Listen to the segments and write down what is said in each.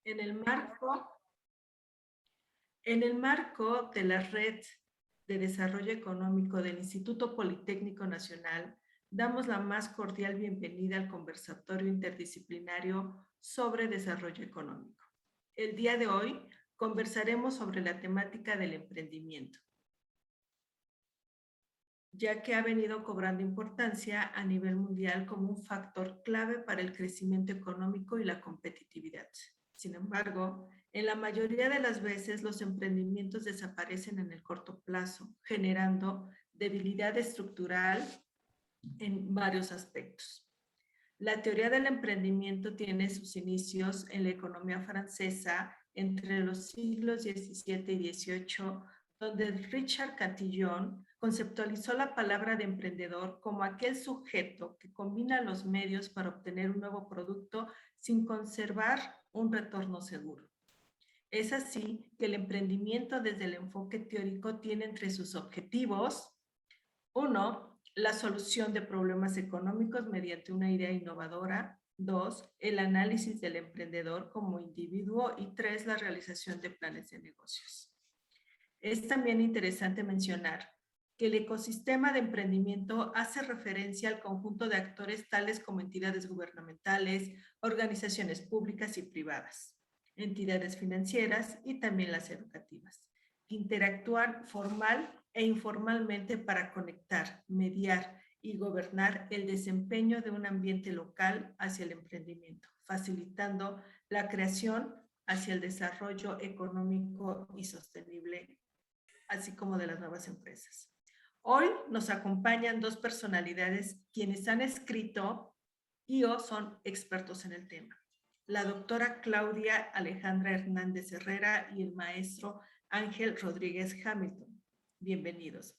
En el marco, en el marco de la Red de Desarrollo Económico del Instituto Politécnico Nacional, damos la más cordial bienvenida al conversatorio interdisciplinario sobre desarrollo económico. El día de hoy conversaremos sobre la temática del emprendimiento, ya que ha venido cobrando importancia a nivel mundial como un factor clave para el crecimiento económico y la competitividad. Sin embargo, en la mayoría de las veces los emprendimientos desaparecen en el corto plazo, generando debilidad estructural en varios aspectos. La teoría del emprendimiento tiene sus inicios en la economía francesa entre los siglos XVII y XVIII, donde Richard Cantillon conceptualizó la palabra de emprendedor como aquel sujeto que combina los medios para obtener un nuevo producto sin conservar un retorno seguro. Es así que el emprendimiento desde el enfoque teórico tiene entre sus objetivos, 1, la solución de problemas económicos mediante una idea innovadora. 2, el análisis del emprendedor como individuo. Y 3, la realización de planes de negocios. Es también interesante mencionar que el ecosistema de emprendimiento hace referencia al conjunto de actores tales como entidades gubernamentales, organizaciones públicas y privadas, entidades financieras y también las educativas, que interactúan formal e informalmente para conectar, mediar y gobernar el desempeño de un ambiente local hacia el emprendimiento, facilitando la creación hacia el desarrollo económico y sostenible, así como de las nuevas empresas. Hoy nos acompañan dos personalidades quienes han escrito y o son expertos en el tema. La doctora Claudia Alejandra Hernández Herrera y el maestro Ángel Rodríguez Hamilton. Bienvenidos.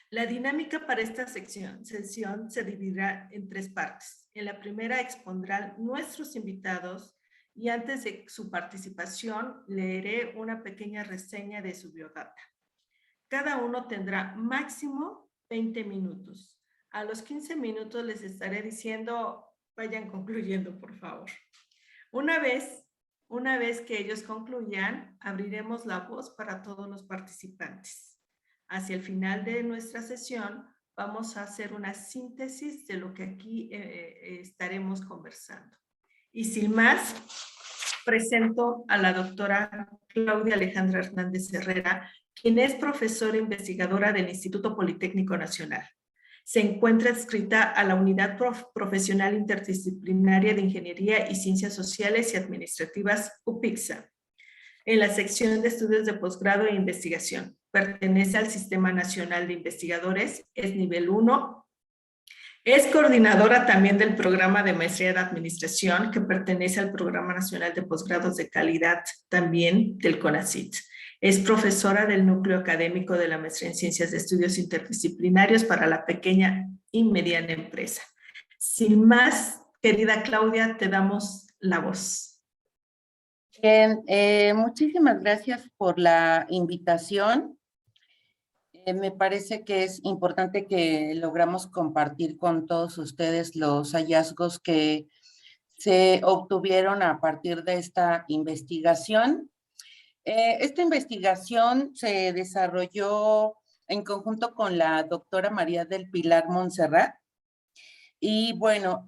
La dinámica para esta sesión se dividirá en 3 partes. En la primera expondrán nuestros invitados y antes de su participación leeré una pequeña reseña de su biodata. Cada uno tendrá máximo 20 minutos. A los 15 minutos les estaré diciendo, vayan concluyendo, por favor. Una vez que ellos concluyan, abriremos la voz para todos los participantes. Hacia el final de nuestra sesión, vamos a hacer una síntesis de lo que aquí estaremos conversando. Y sin más, presento a la doctora Claudia Alejandra Hernández Herrera, quien es profesora investigadora del Instituto Politécnico Nacional. Se encuentra adscrita a la Unidad Profesional Interdisciplinaria de Ingeniería y Ciencias Sociales y Administrativas, UPICSA, en la sección de estudios de posgrado e investigación. Pertenece al Sistema Nacional de Investigadores, es nivel 1. Es coordinadora también del programa de maestría de administración, que pertenece al Programa Nacional de Posgrados de Calidad, también del CONACYT. Es profesora del núcleo académico de la maestría en Ciencias de Estudios Interdisciplinarios para la pequeña y mediana empresa. Sin más, querida Claudia, te damos la voz. Bien, muchísimas gracias por la invitación. Me parece que es importante que logramos compartir con todos ustedes los hallazgos que se obtuvieron a partir de esta investigación. Esta investigación se desarrolló en conjunto con la doctora María del Pilar Montserrat. Y bueno,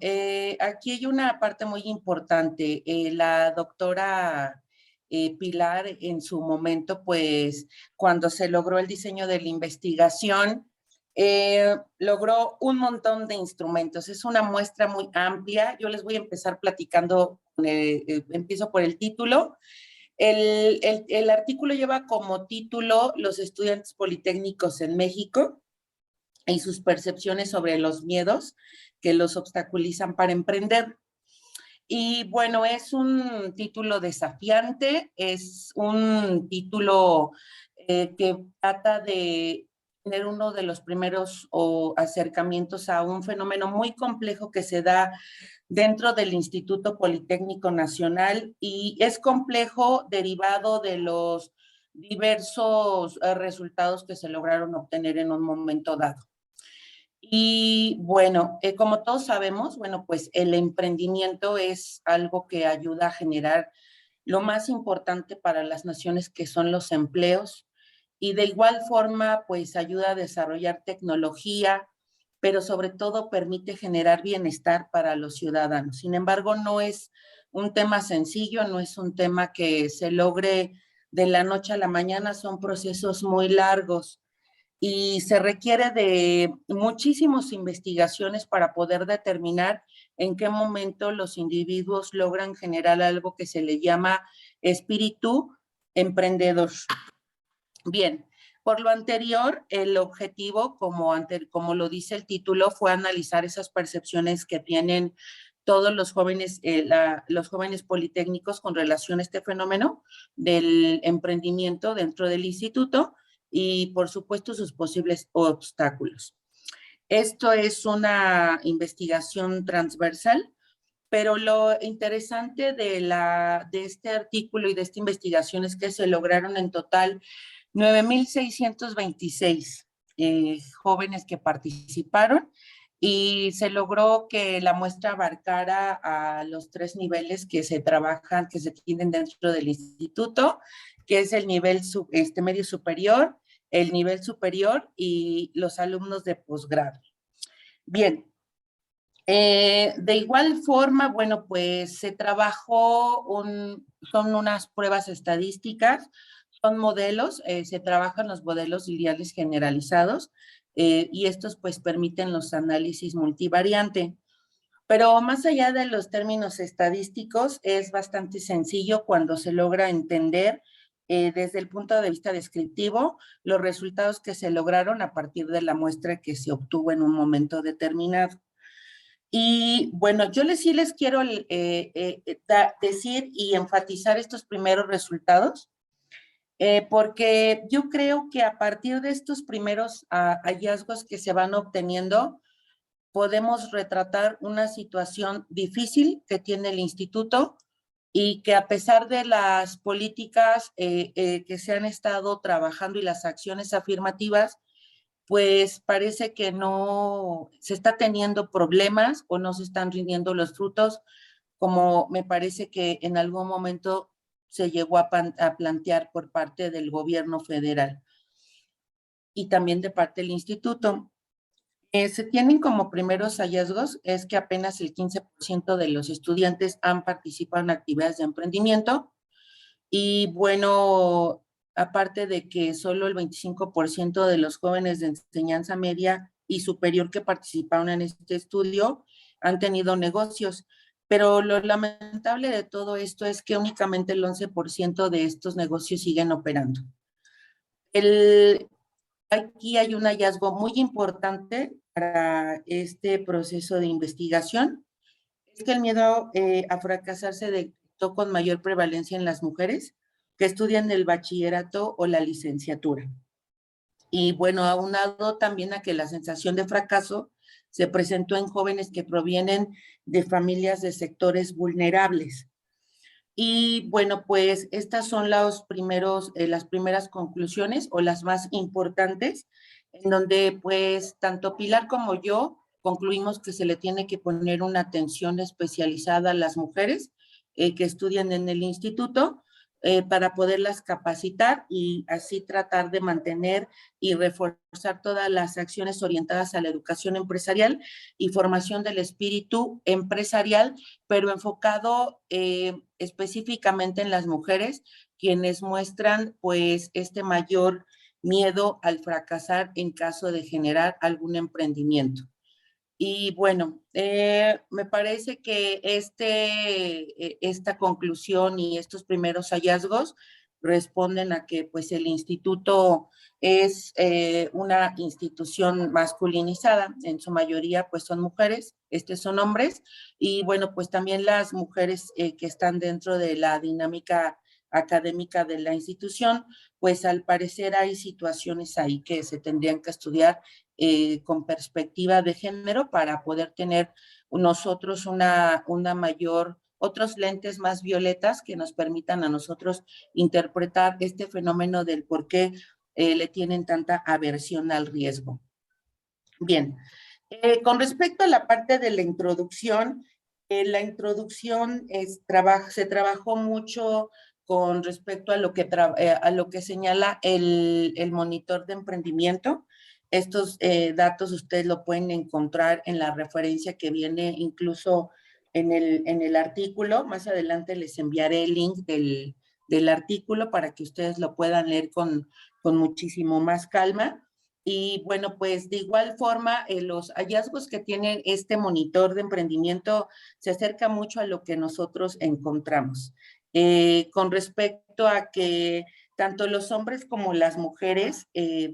aquí hay una parte muy importante. La doctora Pilar en su momento, pues cuando se logró el diseño de la investigación, logró un montón de instrumentos. Es una muestra muy amplia. Yo les voy a empezar platicando, empiezo por el título. El artículo lleva como título Los estudiantes politécnicos en México y sus percepciones sobre los miedos que los obstaculizan para emprender. Y bueno, es un título desafiante, es un título que trata de tener uno de los primeros acercamientos a un fenómeno muy complejo que se da dentro del Instituto Politécnico Nacional, y es complejo derivado de los diversos resultados que se lograron obtener en un momento dado. Y bueno, como todos sabemos, bueno, pues el emprendimiento es algo que ayuda a generar lo más importante para las naciones, que son los empleos, y de igual forma, pues ayuda a desarrollar tecnología, pero sobre todo permite generar bienestar para los ciudadanos. Sin embargo, no es un tema sencillo, no es un tema que se logre de la noche a la mañana, son procesos muy largos y se requiere de muchísimas investigaciones para poder determinar en qué momento los individuos logran generar algo que se le llama espíritu emprendedor. Bien, por lo anterior, el objetivo, como lo dice el título, fue analizar esas percepciones que tienen todos los jóvenes politécnicos con relación a este fenómeno del emprendimiento dentro del instituto y, por supuesto, sus posibles obstáculos. Esto es una investigación transversal, pero lo interesante de este artículo y de esta investigación es que se lograron en total 9,626 jóvenes que participaron y se logró que la muestra abarcara a los 3 niveles que se trabajan, que se tienen dentro del instituto, que es el nivel medio superior, el nivel superior y los alumnos de posgrado. Bien, de igual forma, bueno, pues se trabajó, son unas pruebas estadísticas, son modelos, se trabajan los modelos lineales generalizados y estos pues permiten los análisis multivariante. Pero más allá de los términos estadísticos, es bastante sencillo cuando se logra entender desde el punto de vista descriptivo los resultados que se lograron a partir de la muestra que se obtuvo en un momento determinado. Y bueno, sí les quiero decir y enfatizar estos primeros resultados, porque yo creo que a partir de estos primeros hallazgos que se van obteniendo, podemos retratar una situación difícil que tiene el instituto y que a pesar de las políticas que se han estado trabajando y las acciones afirmativas, pues parece que no se está teniendo problemas o no se están rindiendo los frutos, como me parece que en algún momento se llegó a plantear por parte del gobierno federal y también de parte del instituto. Se tienen como primeros hallazgos es que apenas el 15% de los estudiantes han participado en actividades de emprendimiento y bueno, aparte de que solo el 25% de los jóvenes de enseñanza media y superior que participaron en este estudio han tenido negocios, pero lo lamentable de todo esto es que únicamente el 11% de estos negocios siguen operando. Aquí hay un hallazgo muy importante para este proceso de investigación, es que el miedo a fracasar se detectó con mayor prevalencia en las mujeres que estudian el bachillerato o la licenciatura. Y bueno, aunado también a que la sensación de fracaso se presentó en jóvenes que provienen de familias de sectores vulnerables. Y bueno, pues estas son las primeras conclusiones o las más importantes, en donde pues tanto Pilar como yo concluimos que se le tiene que poner una atención especializada a las mujeres que estudian en el instituto para poderlas capacitar y así tratar de mantener y reforzar todas las acciones orientadas a la educación empresarial y formación del espíritu empresarial, pero enfocado específicamente en las mujeres, quienes muestran pues este mayor miedo al fracasar en caso de generar algún emprendimiento. Y bueno, me parece que esta conclusión y estos primeros hallazgos responden a que pues el instituto es una institución masculinizada, en su mayoría pues son mujeres, son hombres, y bueno, pues también las mujeres que están dentro de la dinámica académica de la institución, pues al parecer hay situaciones ahí que se tendrían que estudiar con perspectiva de género para poder tener nosotros una mayor, otros lentes más violetas que nos permitan a nosotros interpretar este fenómeno del por qué le tienen tanta aversión al riesgo. Bien, con respecto a la parte de la introducción, La introducción se trabajó mucho con respecto a a lo que señala el monitor de emprendimiento. Estos datos ustedes lo pueden encontrar en la referencia que viene incluso en el artículo. Más adelante les enviaré el link del artículo para que ustedes lo puedan leer con muchísimo más calma. Y bueno, pues de igual forma, los hallazgos que tiene este monitor de emprendimiento se acerca mucho a lo que nosotros encontramos. Con respecto a que tanto los hombres como las mujeres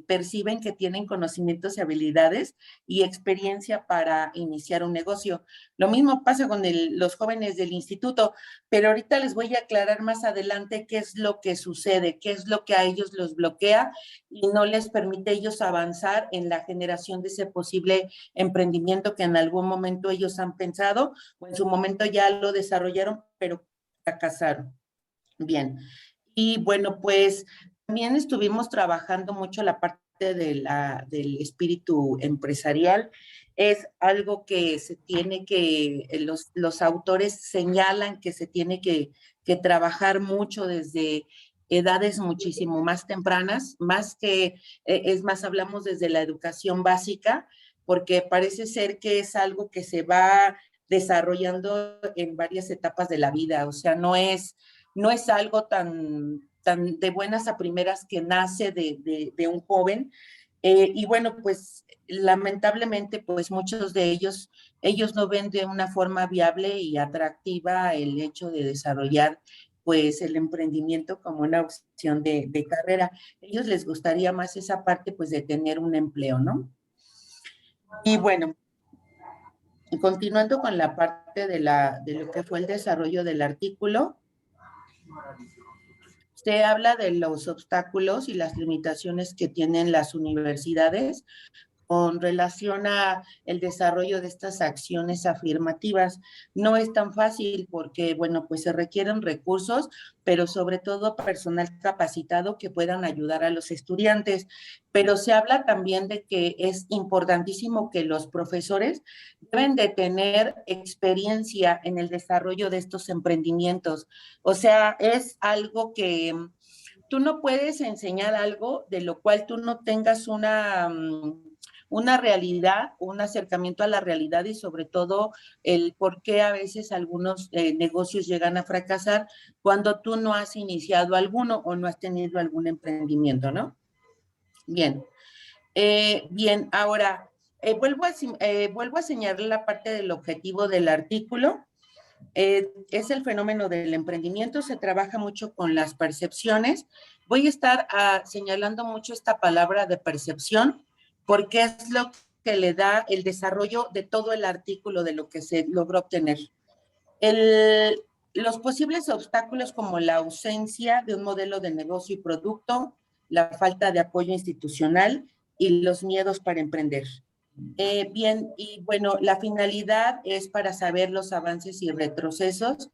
perciben que tienen conocimientos y habilidades y experiencia para iniciar un negocio. Lo mismo pasa con los jóvenes del instituto, pero ahorita les voy a aclarar más adelante qué es lo que sucede, qué es lo que a ellos los bloquea y no les permite a ellos avanzar en la generación de ese posible emprendimiento que en algún momento ellos han pensado o en su momento ya lo desarrollaron, pero fracasaron. Bien. Y bueno, pues también estuvimos trabajando mucho la parte del espíritu empresarial. Es algo que se tiene que, los autores señalan que se tiene que trabajar mucho desde edades muchísimo más tempranas, más que, es más, hablamos desde la educación básica, porque parece ser que es algo que se va desarrollando en varias etapas de la vida, o sea, no es algo tan de buenas a primeras que nace de un joven. Y bueno, pues lamentablemente, pues muchos de ellos no ven de una forma viable y atractiva el hecho de desarrollar pues el emprendimiento como una opción de carrera. Ellos les gustaría más esa parte pues de tener un empleo, ¿no? Y bueno, continuando con la parte de lo que fue el desarrollo del artículo, se habla de los obstáculos y las limitaciones que tienen las universidades con relación a el desarrollo de estas acciones afirmativas. No es tan fácil porque, bueno, pues se requieren recursos, pero sobre todo personal capacitado que puedan ayudar a los estudiantes. Pero se habla también de que es importantísimo que los profesores deben de tener experiencia en el desarrollo de estos emprendimientos. O sea, es algo que tú no puedes enseñar algo de lo cual tú no tengas una realidad, un acercamiento a la realidad y sobre todo el por qué a veces algunos negocios llegan a fracasar cuando tú no has iniciado alguno o no has tenido algún emprendimiento, ¿no? Bien, bien, ahora vuelvo a señalar la parte del objetivo del artículo. Es el fenómeno del emprendimiento, se trabaja mucho con las percepciones. Voy a estar señalando mucho esta palabra de percepción porque es lo que le da el desarrollo de todo el artículo de lo que se logró obtener. El, los posibles obstáculos como la ausencia de un modelo de negocio y producto, la falta de apoyo institucional y los miedos para emprender. Bien, y bueno, la finalidad es para saber los avances y retrocesos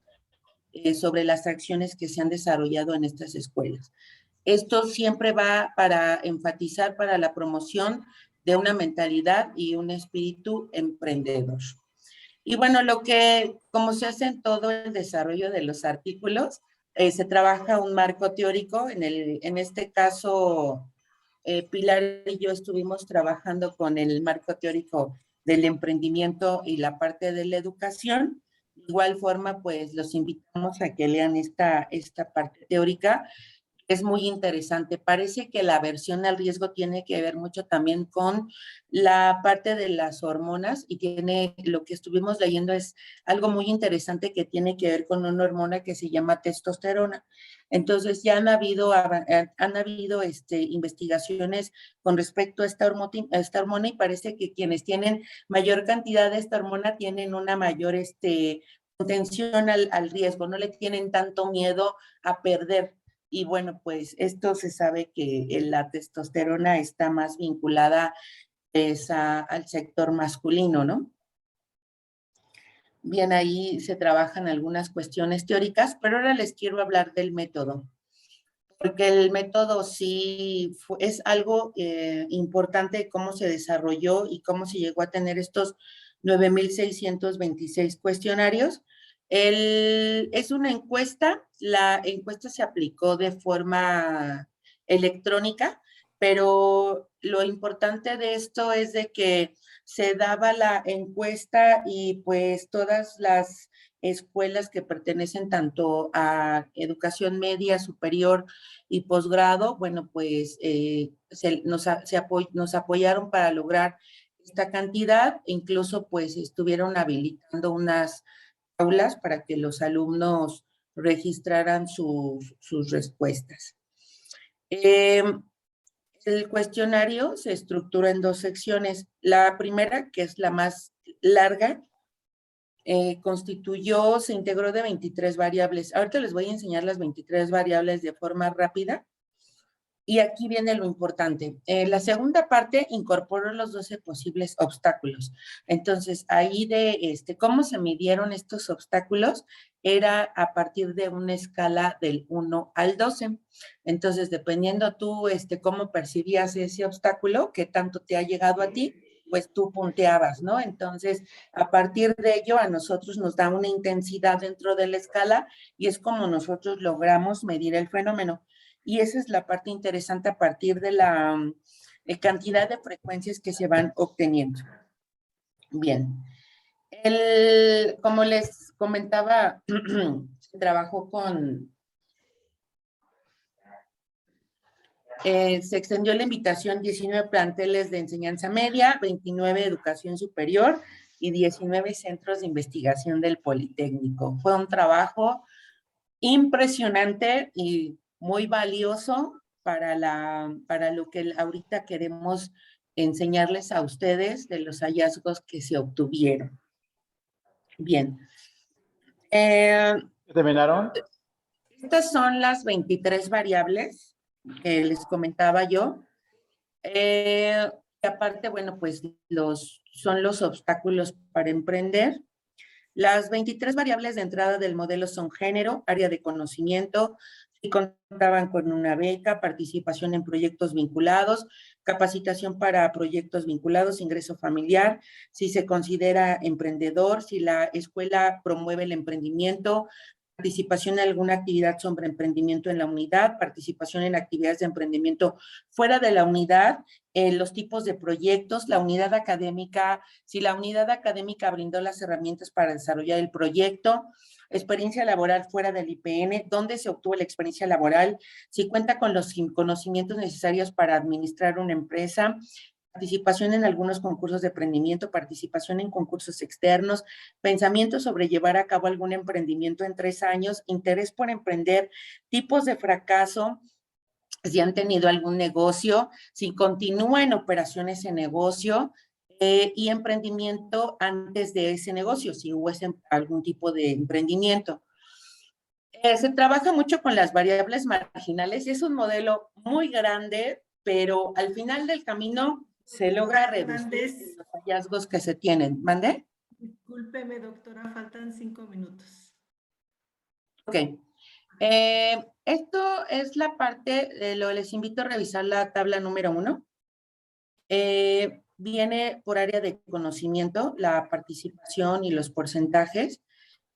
sobre las acciones que se han desarrollado en estas escuelas. Esto siempre va para enfatizar para la promoción de una mentalidad y un espíritu emprendedor. Y bueno, como se hace en todo el desarrollo de los artículos, se trabaja un marco teórico, en este caso, Pilar y yo estuvimos trabajando con el marco teórico del emprendimiento y la parte de la educación. De igual forma, pues los invitamos a que lean esta parte teórica. Es muy interesante. Parece que la aversión al riesgo tiene que ver mucho también con la parte de las hormonas y lo que estuvimos leyendo es algo muy interesante que tiene que ver con una hormona que se llama testosterona. Entonces ya han habido investigaciones con respecto a esta hormona y parece que quienes tienen mayor cantidad de esta hormona tienen una mayor contención al riesgo, no le tienen tanto miedo a perder. Y bueno, pues esto se sabe que la testosterona está más vinculada al sector masculino, ¿no? Bien, ahí se trabajan algunas cuestiones teóricas, pero ahora les quiero hablar del método, porque el método sí es algo importante cómo se desarrolló y cómo se llegó a tener estos 9,626 cuestionarios. Es una encuesta, la encuesta se aplicó de forma electrónica, pero lo importante de esto es de que se daba la encuesta y pues todas las escuelas que pertenecen tanto a educación media, superior y posgrado, bueno, pues nos apoyaron para lograr esta cantidad, incluso pues estuvieron habilitando unas aulas para que los alumnos registraran sus respuestas. El cuestionario se estructura en dos secciones. La primera, que es la más larga, se integró de 23 variables. Ahorita les voy a enseñar las 23 variables de forma rápida. Y aquí viene lo importante. La segunda parte incorporó los 12 posibles obstáculos. Entonces, ahí cómo se midieron estos obstáculos era a partir de una escala del 1 al 12. Entonces, dependiendo tú cómo percibías ese obstáculo, qué tanto te ha llegado a ti, pues tú punteabas, ¿no? Entonces, a partir de ello, a nosotros nos da una intensidad dentro de la escala y es como nosotros logramos medir el fenómeno. Y esa es la parte interesante a partir de la cantidad de frecuencias que se van obteniendo. Bien. Como les comentaba, trabajó se extendió la invitación 19 planteles de enseñanza media, 29 de educación superior y 19 centros de investigación del Politécnico. Fue un trabajo impresionante y muy valioso para lo que ahorita queremos enseñarles a ustedes de los hallazgos que se obtuvieron. Bien. ¿Terminaron? Estas son las 23 variables que les comentaba yo. Aparte, bueno, pues son los obstáculos para emprender. Las 23 variables de entrada del modelo son género, área de conocimiento, si contaban con una beca, participación en proyectos vinculados, capacitación para proyectos vinculados, ingreso familiar, si se considera emprendedor, si la escuela promueve el emprendimiento, participación en alguna actividad sobre emprendimiento en la unidad, participación en actividades de emprendimiento fuera de la unidad, los tipos de proyectos, la unidad académica, si la unidad académica brindó las herramientas para desarrollar el proyecto, experiencia laboral fuera del IPN, dónde se obtuvo la experiencia laboral, si cuenta con los conocimientos necesarios para administrar una empresa, participación en algunos concursos de emprendimiento, participación en concursos externos, pensamiento sobre llevar a cabo algún emprendimiento en 3 años, interés por emprender, tipos de fracaso, si han tenido algún negocio, si continúa en operaciones en negocio y emprendimiento antes de ese negocio, si hubo algún tipo de emprendimiento. Se trabaja mucho con las variables marginales y es un modelo muy grande, pero al final del camino se logra reducir los hallazgos que se tienen. ¿Mande? Discúlpeme, doctora, faltan 5 minutos. Ok. Esto es la parte, les invito a revisar la tabla número 1. Viene por área de conocimiento, la participación y los porcentajes,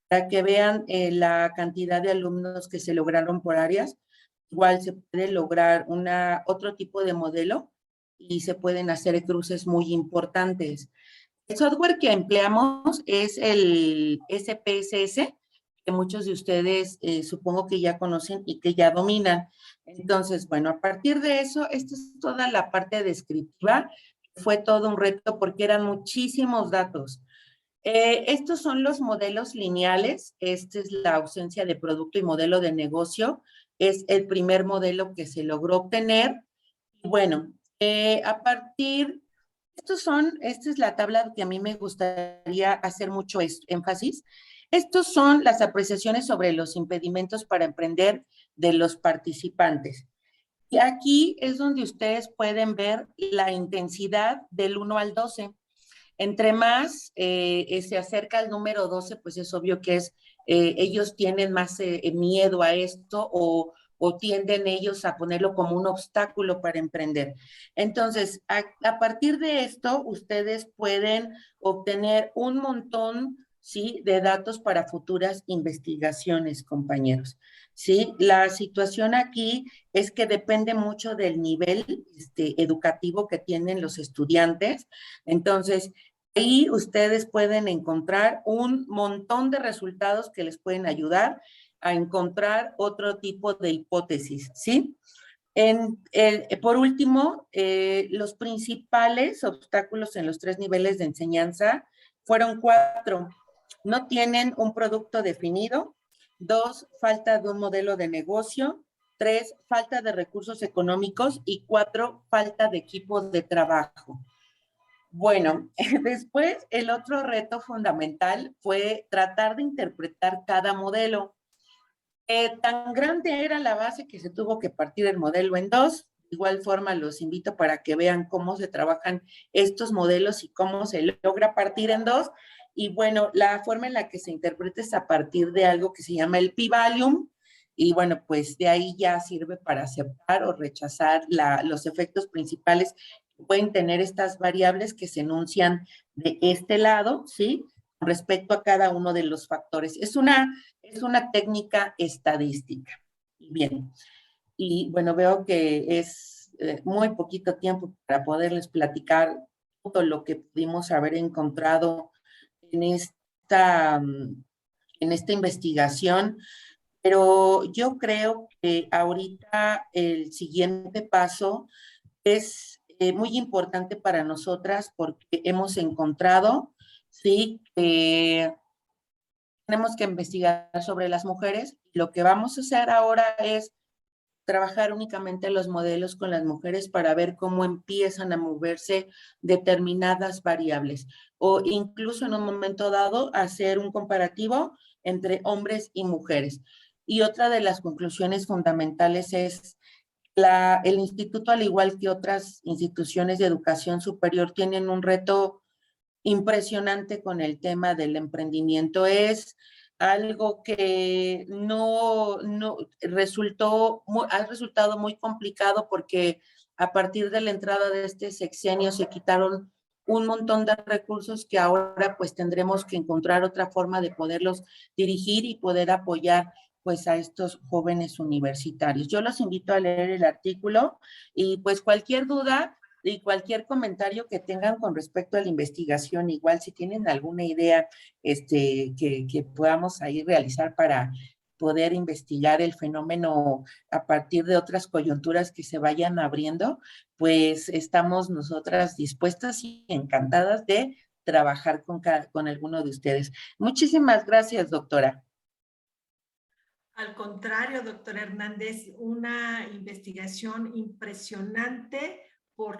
para que vean la cantidad de alumnos que se lograron por áreas. Igual se puede lograr otro tipo de modelo y se pueden hacer cruces muy importantes. El software que empleamos es el SPSS, que muchos de ustedes supongo que ya conocen y que ya dominan. Entonces, bueno, a partir de eso, esta es toda la parte descriptiva. Fue todo un reto porque eran muchísimos datos. Estos son los modelos lineales. Esta es la ausencia de producto y modelo de negocio. Es el primer modelo que se logró obtener. Bueno, esta es la tabla que a mí me gustaría hacer mucho énfasis. Estos son las apreciaciones sobre los impedimentos para emprender de los participantes. Y aquí es donde ustedes pueden ver la intensidad del 1 al 12. Entre más se acerca el número 12, pues es obvio que ellos tienen más miedo a esto o o tienden ellos a ponerlo como un obstáculo para emprender. Entonces, a partir de esto, ustedes pueden obtener un montón, ¿sí?, de datos para futuras investigaciones, compañeros. Sí, la situación aquí es que depende mucho del nivel educativo que tienen los estudiantes. Entonces, ahí ustedes pueden encontrar un montón de resultados que les pueden ayudar a encontrar otro tipo de hipótesis, ¿sí? Por último, los principales obstáculos en los 3 niveles de enseñanza fueron 4. No tienen un producto definido. 2, falta de un modelo de negocio. 3, falta de recursos económicos. Y 4, falta de equipo de trabajo. Bueno, después el otro reto fundamental fue tratar de interpretar cada modelo. Tan grande era la base que se tuvo que partir el modelo en 2. De igual forma, los invito para que vean cómo se trabajan estos modelos y cómo se logra partir en 2. Y bueno, la forma en la que se interpreta es a partir de algo que se llama el p-value. Y bueno, pues de ahí ya sirve para aceptar o rechazar los efectos principales que pueden tener estas variables que se enuncian de este lado, ¿sí? Respecto a cada uno de los factores. Es una técnica estadística. Bien, y bueno, veo que es muy poquito tiempo para poderles platicar todo lo que pudimos haber encontrado en esta investigación, pero yo creo que ahorita el siguiente paso es muy importante para nosotras porque hemos encontrado, sí, que tenemos que investigar sobre las mujeres. Lo que vamos a hacer ahora es trabajar únicamente los modelos con las mujeres para ver cómo empiezan a moverse determinadas variables o incluso en un momento dado hacer un comparativo entre hombres y mujeres. Y otra de las conclusiones fundamentales es el instituto, al igual que otras instituciones de educación superior, tienen un reto impresionante con el tema del emprendimiento. Es algo que ha resultado muy complicado porque a partir de la entrada de este sexenio se quitaron un montón de recursos que ahora pues tendremos que encontrar otra forma de poderlos dirigir y poder apoyar pues a estos jóvenes universitarios. Yo los invito a leer el artículo y pues cualquier duda y cualquier comentario que tengan con respecto a la investigación, igual si tienen alguna idea que podamos ahí realizar para poder investigar el fenómeno a partir de otras coyunturas que se vayan abriendo, pues estamos nosotras dispuestas y encantadas de trabajar con alguno de ustedes. Muchísimas gracias, doctora. Al contrario, doctor Hernández, una investigación impresionante por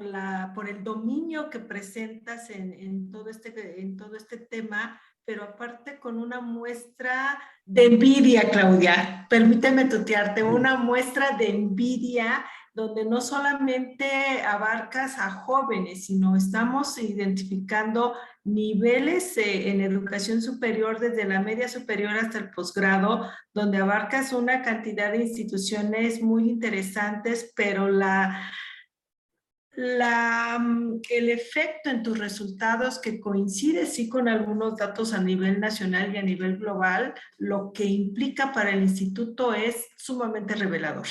el dominio que presentas en todo este tema, pero aparte con una muestra de envidia, Claudia. Permíteme tutearte, una muestra de envidia donde no solamente abarcas a jóvenes, sino estamos identificando niveles en educación superior, desde la media superior hasta el posgrado, donde abarcas una cantidad de instituciones muy interesantes, pero el efecto en tus resultados que coincide sí con algunos datos a nivel nacional y a nivel global, lo que implica para el instituto es sumamente revelador.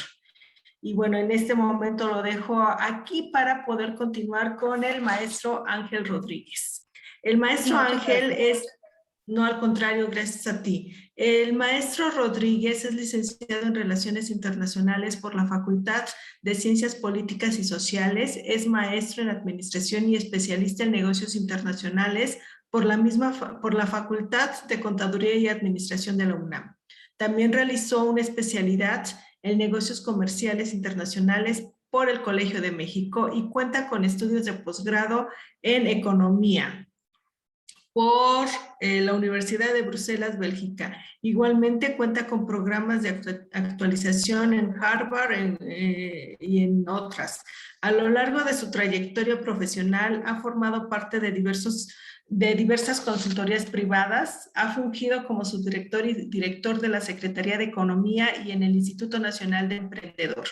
Y bueno, en este momento lo dejo aquí para poder continuar con el maestro Ángel Rodríguez. El maestro Ángel es, no, al contrario, gracias a ti. El maestro Rodríguez es licenciado en Relaciones Internacionales por la Facultad de Ciencias Políticas y Sociales, es maestro en Administración y especialista en Negocios Internacionales por la Facultad de Contaduría y Administración de la UNAM. También realizó una especialidad en Negocios Comerciales Internacionales por el Colegio de México y cuenta con estudios de posgrado en Economía por la Universidad de Bruselas, Bélgica. Igualmente cuenta con programas de actualización en Harvard y en otras. A lo largo de su trayectoria profesional ha formado parte de diversos de diversas consultorías privadas, ha fungido como subdirector y director de la Secretaría de Economía y en el Instituto Nacional de Emprendedor,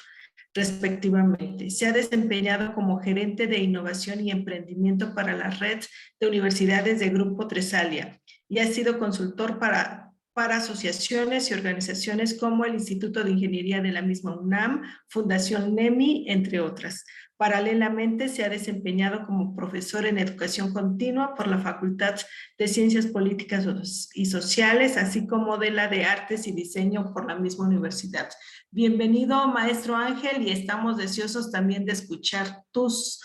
respectivamente. Se ha desempeñado como gerente de innovación y emprendimiento para la red de universidades de Grupo Tresalia y ha sido consultor para asociaciones y organizaciones como el Instituto de Ingeniería de la misma UNAM, Fundación NEMI, entre otras. Paralelamente, se ha desempeñado como profesor en educación continua por la Facultad de Ciencias Políticas y Sociales, así como de la de Artes y Diseño por la misma universidad. Bienvenido, maestro Ángel, y estamos deseosos también de escuchar tus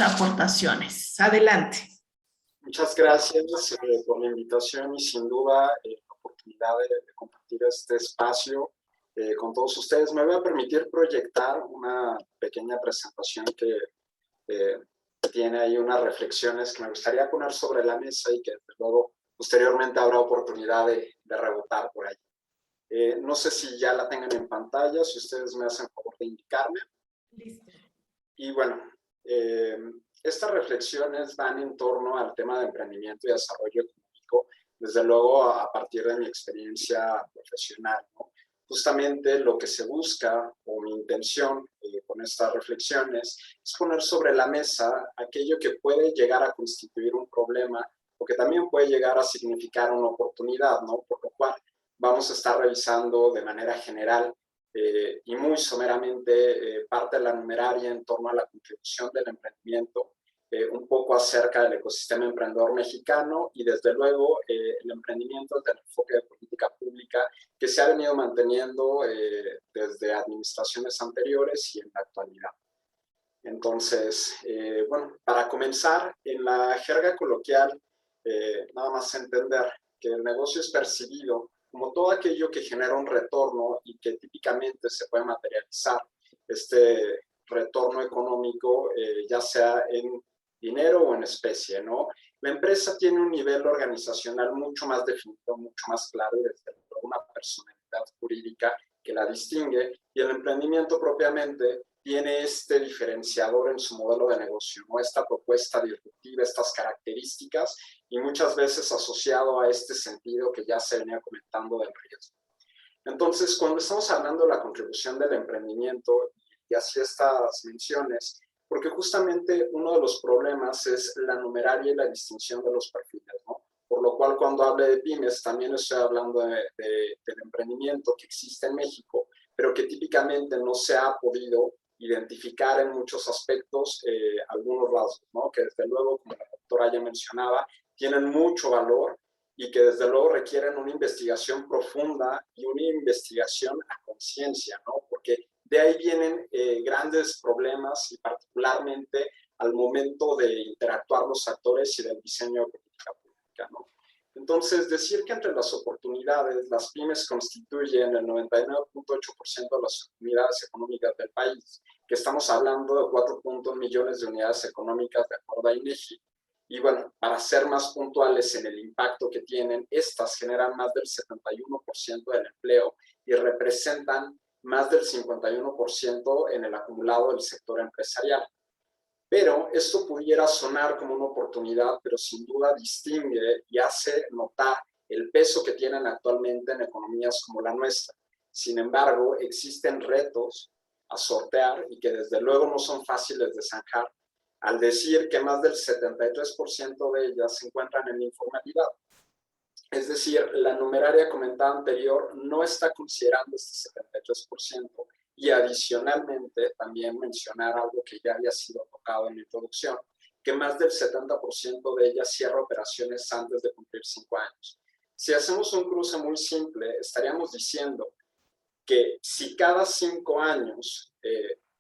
aportaciones. Adelante. Muchas gracias por la invitación y sin duda la oportunidad de compartir este espacio con todos ustedes. Me voy a permitir proyectar una pequeña presentación que tiene ahí unas reflexiones que me gustaría poner sobre la mesa y que desde luego posteriormente habrá oportunidad de rebotar por ahí. No sé si ya la tengan en pantalla, si ustedes me hacen favor de indicarme. Listo. Y bueno, estas reflexiones van en torno al tema de emprendimiento y desarrollo económico, desde luego a partir de mi experiencia profesional, ¿no? Justamente lo que se busca, o mi intención con estas reflexiones, es poner sobre la mesa aquello que puede llegar a constituir un problema o que también puede llegar a significar una oportunidad, ¿no? Por lo cual vamos a estar revisando de manera general y muy someramente parte de la numeraria en torno a la contribución del emprendimiento, un poco acerca del ecosistema emprendedor mexicano y desde luego el emprendimiento desde el enfoque de política pública que se ha venido manteniendo desde administraciones anteriores y en la actualidad. Entonces, bueno, para comenzar, en la jerga coloquial, nada más entender que el negocio es percibido como todo aquello que genera un retorno y que típicamente se puede materializar este retorno económico, ya sea en dinero o en especie, ¿no? La empresa tiene un nivel organizacional mucho más definido, mucho más claro y desde luego una personalidad jurídica que la distingue, y el emprendimiento propiamente tiene este diferenciador en su modelo de negocio, ¿no? Esta propuesta disruptiva, estas características, y muchas veces asociado a este sentido que ya se venía comentando del riesgo. Entonces, cuando estamos hablando de la contribución del emprendimiento, y así estas menciones, porque justamente uno de los problemas es la numeraria y la distinción de los perfiles, ¿no? Por lo cual, cuando hable de pymes, también estoy hablando del emprendimiento que existe en México, pero que típicamente no se ha podido identificar en muchos aspectos algunos rasgos, ¿no? Que desde luego, como la doctora ya mencionaba, tienen mucho valor y que desde luego requieren una investigación profunda y una investigación a conciencia, ¿no? Porque de ahí vienen grandes problemas y particularmente al momento de interactuar los actores y del diseño de política pública, ¿no? Entonces, decir que entre las oportunidades, las pymes constituyen el 99.8% de las unidades económicas del país, que estamos hablando de 4.1 millones de unidades económicas de acuerdo a INEGI. Y bueno, para ser más puntuales en el impacto que tienen, estas generan más del 71% del empleo y representan más del 51% en el acumulado del sector empresarial. Pero esto pudiera sonar como una oportunidad, pero sin duda distingue y hace notar el peso que tienen actualmente en economías como la nuestra. Sin embargo, existen retos a sortear y que desde luego no son fáciles de zanjar, al decir que más del 73% de ellas se encuentran en informalidad. Es decir, la numeraria comentada anterior no está considerando este 73%. Y adicionalmente, también mencionar algo que ya había sido tocado en la introducción, que más del 70% de ellas cierra operaciones antes de cumplir 5 años. Si hacemos un cruce muy simple, estaríamos diciendo que si cada 5 años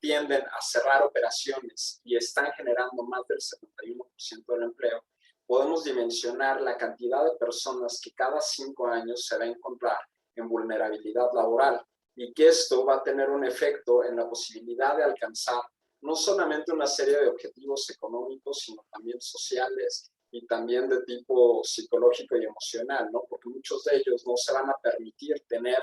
tienden a cerrar operaciones y están generando más del 71% del empleo, podemos dimensionar la cantidad de personas que cada 5 años se va a encontrar en vulnerabilidad laboral y que esto va a tener un efecto en la posibilidad de alcanzar no solamente una serie de objetivos económicos, sino también sociales y también de tipo psicológico y emocional, ¿no? Porque muchos de ellos no se van a permitir tener,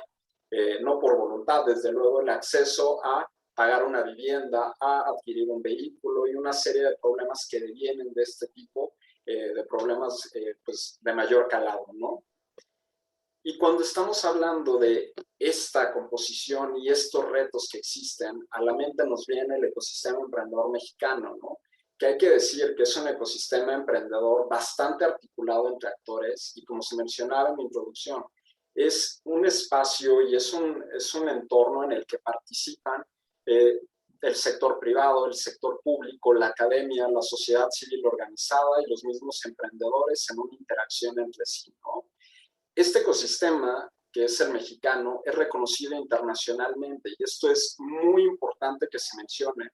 no por voluntad, desde luego, el acceso a pagar una vivienda, a adquirir un vehículo y una serie de problemas que devienen de este tipo de problemas pues, de mayor calado, ¿no? Y cuando estamos hablando de esta composición y estos retos que existen, a la mente nos viene el ecosistema emprendedor mexicano, ¿no? Que hay que decir que es un ecosistema emprendedor bastante articulado entre actores y, como se mencionaba en mi introducción, es un espacio y es un entorno en el que participan el sector privado, el sector público, la academia, la sociedad civil organizada y los mismos emprendedores en una interacción entre sí, ¿no? Este ecosistema, que es el mexicano, es reconocido internacionalmente y esto es muy importante que se mencione,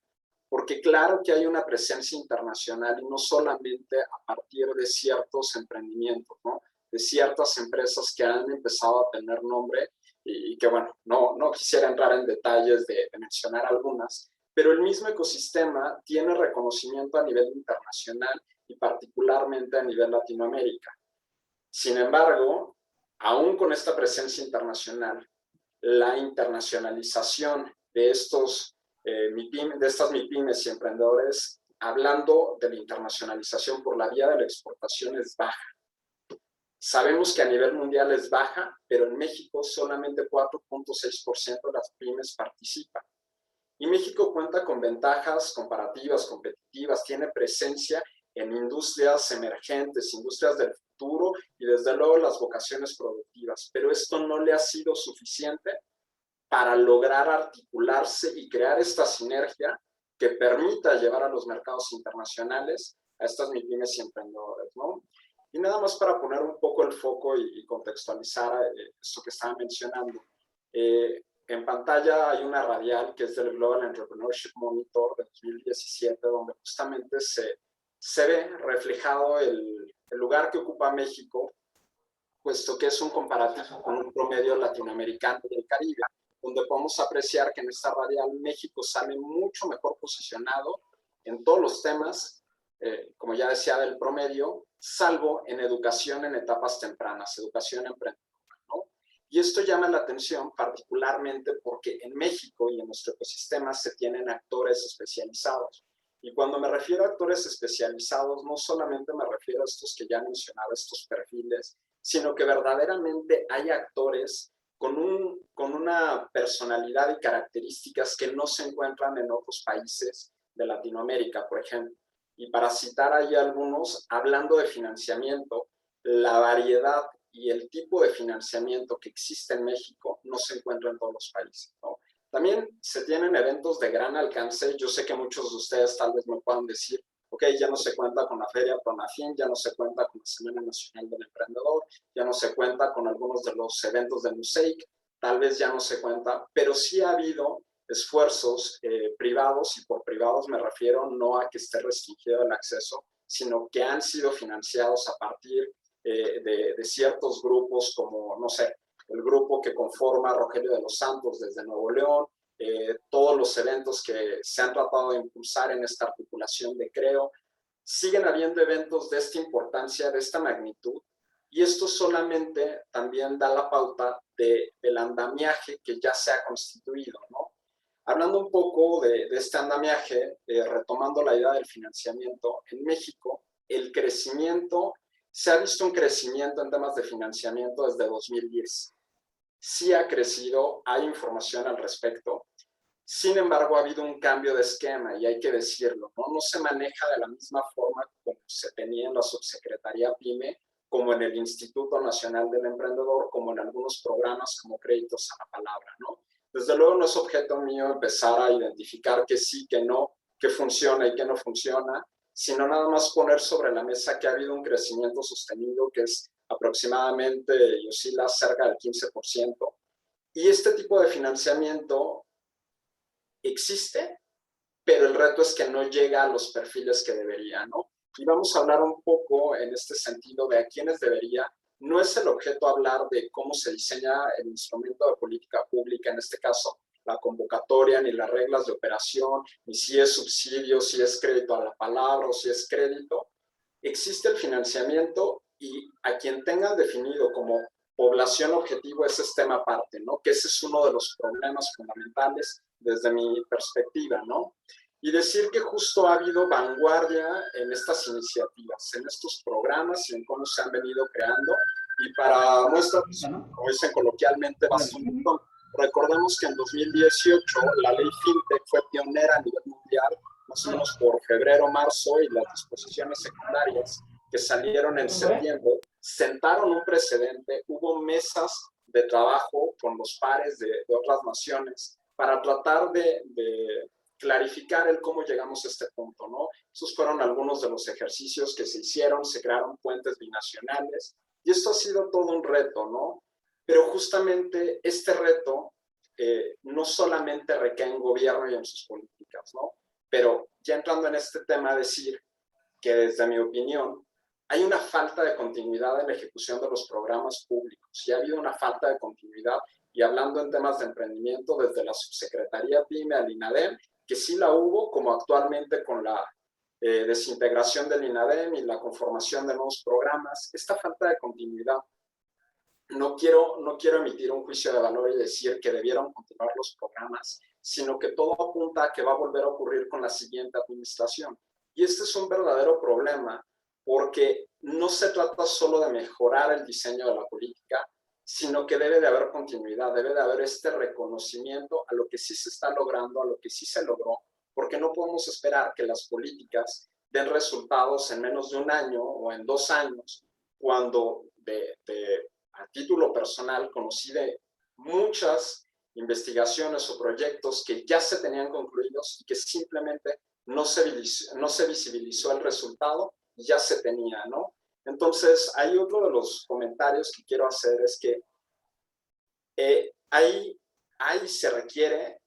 porque claro que hay una presencia internacional y no solamente a partir de ciertos emprendimientos, ¿no? De ciertas empresas que han empezado a tener nombre y que, bueno, no quisiera entrar en detalles de mencionar algunas, pero el mismo ecosistema tiene reconocimiento a nivel internacional y particularmente a nivel Latinoamérica. Sin embargo, aún con esta presencia internacional, la internacionalización de estas MIPYMES y emprendedores, hablando de la internacionalización por la vía de la exportación, es baja. Sabemos que a nivel mundial es baja, pero en México solamente 4.6% de las pymes participan. Y México cuenta con ventajas comparativas, competitivas, tiene presencia en industrias emergentes, industrias del futuro y desde luego las vocaciones productivas. Pero esto no le ha sido suficiente para lograr articularse y crear esta sinergia que permita llevar a los mercados internacionales a estas MIPYMES y emprendedores, ¿no? Y nada más para poner un poco el foco y contextualizar esto que estaba mencionando. En pantalla hay una radial que es del Global Entrepreneurship Monitor de 2017, donde justamente se ve reflejado el lugar que ocupa México, puesto que es un comparativo con un promedio latinoamericano y del Caribe, donde podemos apreciar que en esta radial México sale mucho mejor posicionado en todos los temas, como ya decía, del promedio, salvo en educación en etapas tempranas, educación emprendedora, ¿no? Y esto llama la atención particularmente porque en México y en nuestro ecosistema se tienen actores especializados. Y cuando me refiero a actores especializados, no solamente me refiero a estos que ya mencionaba, estos perfiles, sino que verdaderamente hay actores con una personalidad y características que no se encuentran en otros países de Latinoamérica, por ejemplo. Y para citar ahí algunos, hablando de financiamiento, la variedad y el tipo de financiamiento que existe en México no se encuentra en todos los países, ¿no? También se tienen eventos de gran alcance. Yo sé que muchos de ustedes tal vez me puedan decir, ok, ya no se cuenta con la Feria Pronafin, ya no se cuenta con la Semana Nacional del Emprendedor, ya no se cuenta con algunos de los eventos del MUSEIC, tal vez ya no se cuenta, pero sí ha habido esfuerzos privados, y por privados me refiero no a que esté restringido el acceso, sino que han sido financiados a partir de ciertos grupos como, no sé, el grupo que conforma Rogelio de los Santos desde Nuevo León, todos los eventos que se han tratado de impulsar en esta articulación de Creo. Siguen habiendo eventos de esta importancia, de esta magnitud, y esto solamente también da la pauta del andamiaje que ya se ha constituido, ¿no? Hablando un poco de este andamiaje, retomando la idea del financiamiento, en México el crecimiento, se ha visto un crecimiento en temas de financiamiento desde 2010. Sí ha crecido, hay información al respecto. Sin embargo, ha habido un cambio de esquema y hay que decirlo, ¿no? No se maneja de la misma forma como se tenía en la subsecretaría PYME, como en el Instituto Nacional del Emprendedor, como en algunos programas como Créditos a la Palabra, ¿no? Desde luego no es objeto mío empezar a identificar que sí, que no, que funciona y que no funciona, sino nada más poner sobre la mesa que ha habido un crecimiento sostenido que es aproximadamente y oscila cerca del 15%. Y este tipo de financiamiento existe, pero el reto es que no llega a los perfiles que debería, ¿no? Y vamos a hablar un poco en este sentido de a quiénes debería. No es el objeto hablar de cómo se diseña el instrumento de política pública, en este caso la convocatoria, ni las reglas de operación, ni si es subsidio, si es crédito a la palabra o si es crédito. Existe el financiamiento y a quien tengan definido como población objetivo ese es tema aparte, ¿no? Que ese es uno de los problemas fundamentales desde mi perspectiva, ¿no? y decir que justo ha habido vanguardia en estas iniciativas, en estos programas y en cómo se han venido creando. Y para muestra, como dicen coloquialmente, bastón, recordemos que en 2018 la ley FinTech fue pionera a nivel mundial, más o menos por febrero, marzo, y las disposiciones secundarias que salieron en septiembre sentaron un precedente. Hubo mesas de trabajo con los pares de otras naciones para tratar de clarificar el cómo llegamos a este punto, ¿no? Esos fueron algunos de los ejercicios que se hicieron, se crearon puentes binacionales, y esto ha sido todo un reto, ¿no? Pero justamente este reto no solamente recae en gobierno y en sus políticas, ¿no? Pero ya entrando en este tema, decir que desde mi opinión hay una falta de continuidad en la ejecución de los programas públicos, y ha habido una falta de continuidad, y hablando en temas de emprendimiento, desde la Subsecretaría PYME al INADEM, que sí la hubo, como actualmente con la desintegración del INADEM y la conformación de nuevos programas. Esta falta de continuidad, no quiero emitir un juicio de valor y decir que debieron continuar los programas, sino que todo apunta a que va a volver a ocurrir con la siguiente administración. Y este es un verdadero problema, porque no se trata solo de mejorar el diseño de la política, sino que debe de haber continuidad, debe de haber este reconocimiento a lo que sí se está logrando, a lo que sí se logró, porque no podemos esperar que las políticas den resultados en menos de un año o en 2 años, cuando a título personal conocí de muchas investigaciones o proyectos que ya se tenían concluidos y que simplemente no se visibilizó el resultado y ya se tenía, ¿no? Entonces, hay otro de los comentarios que quiero hacer, es que ahí se requiere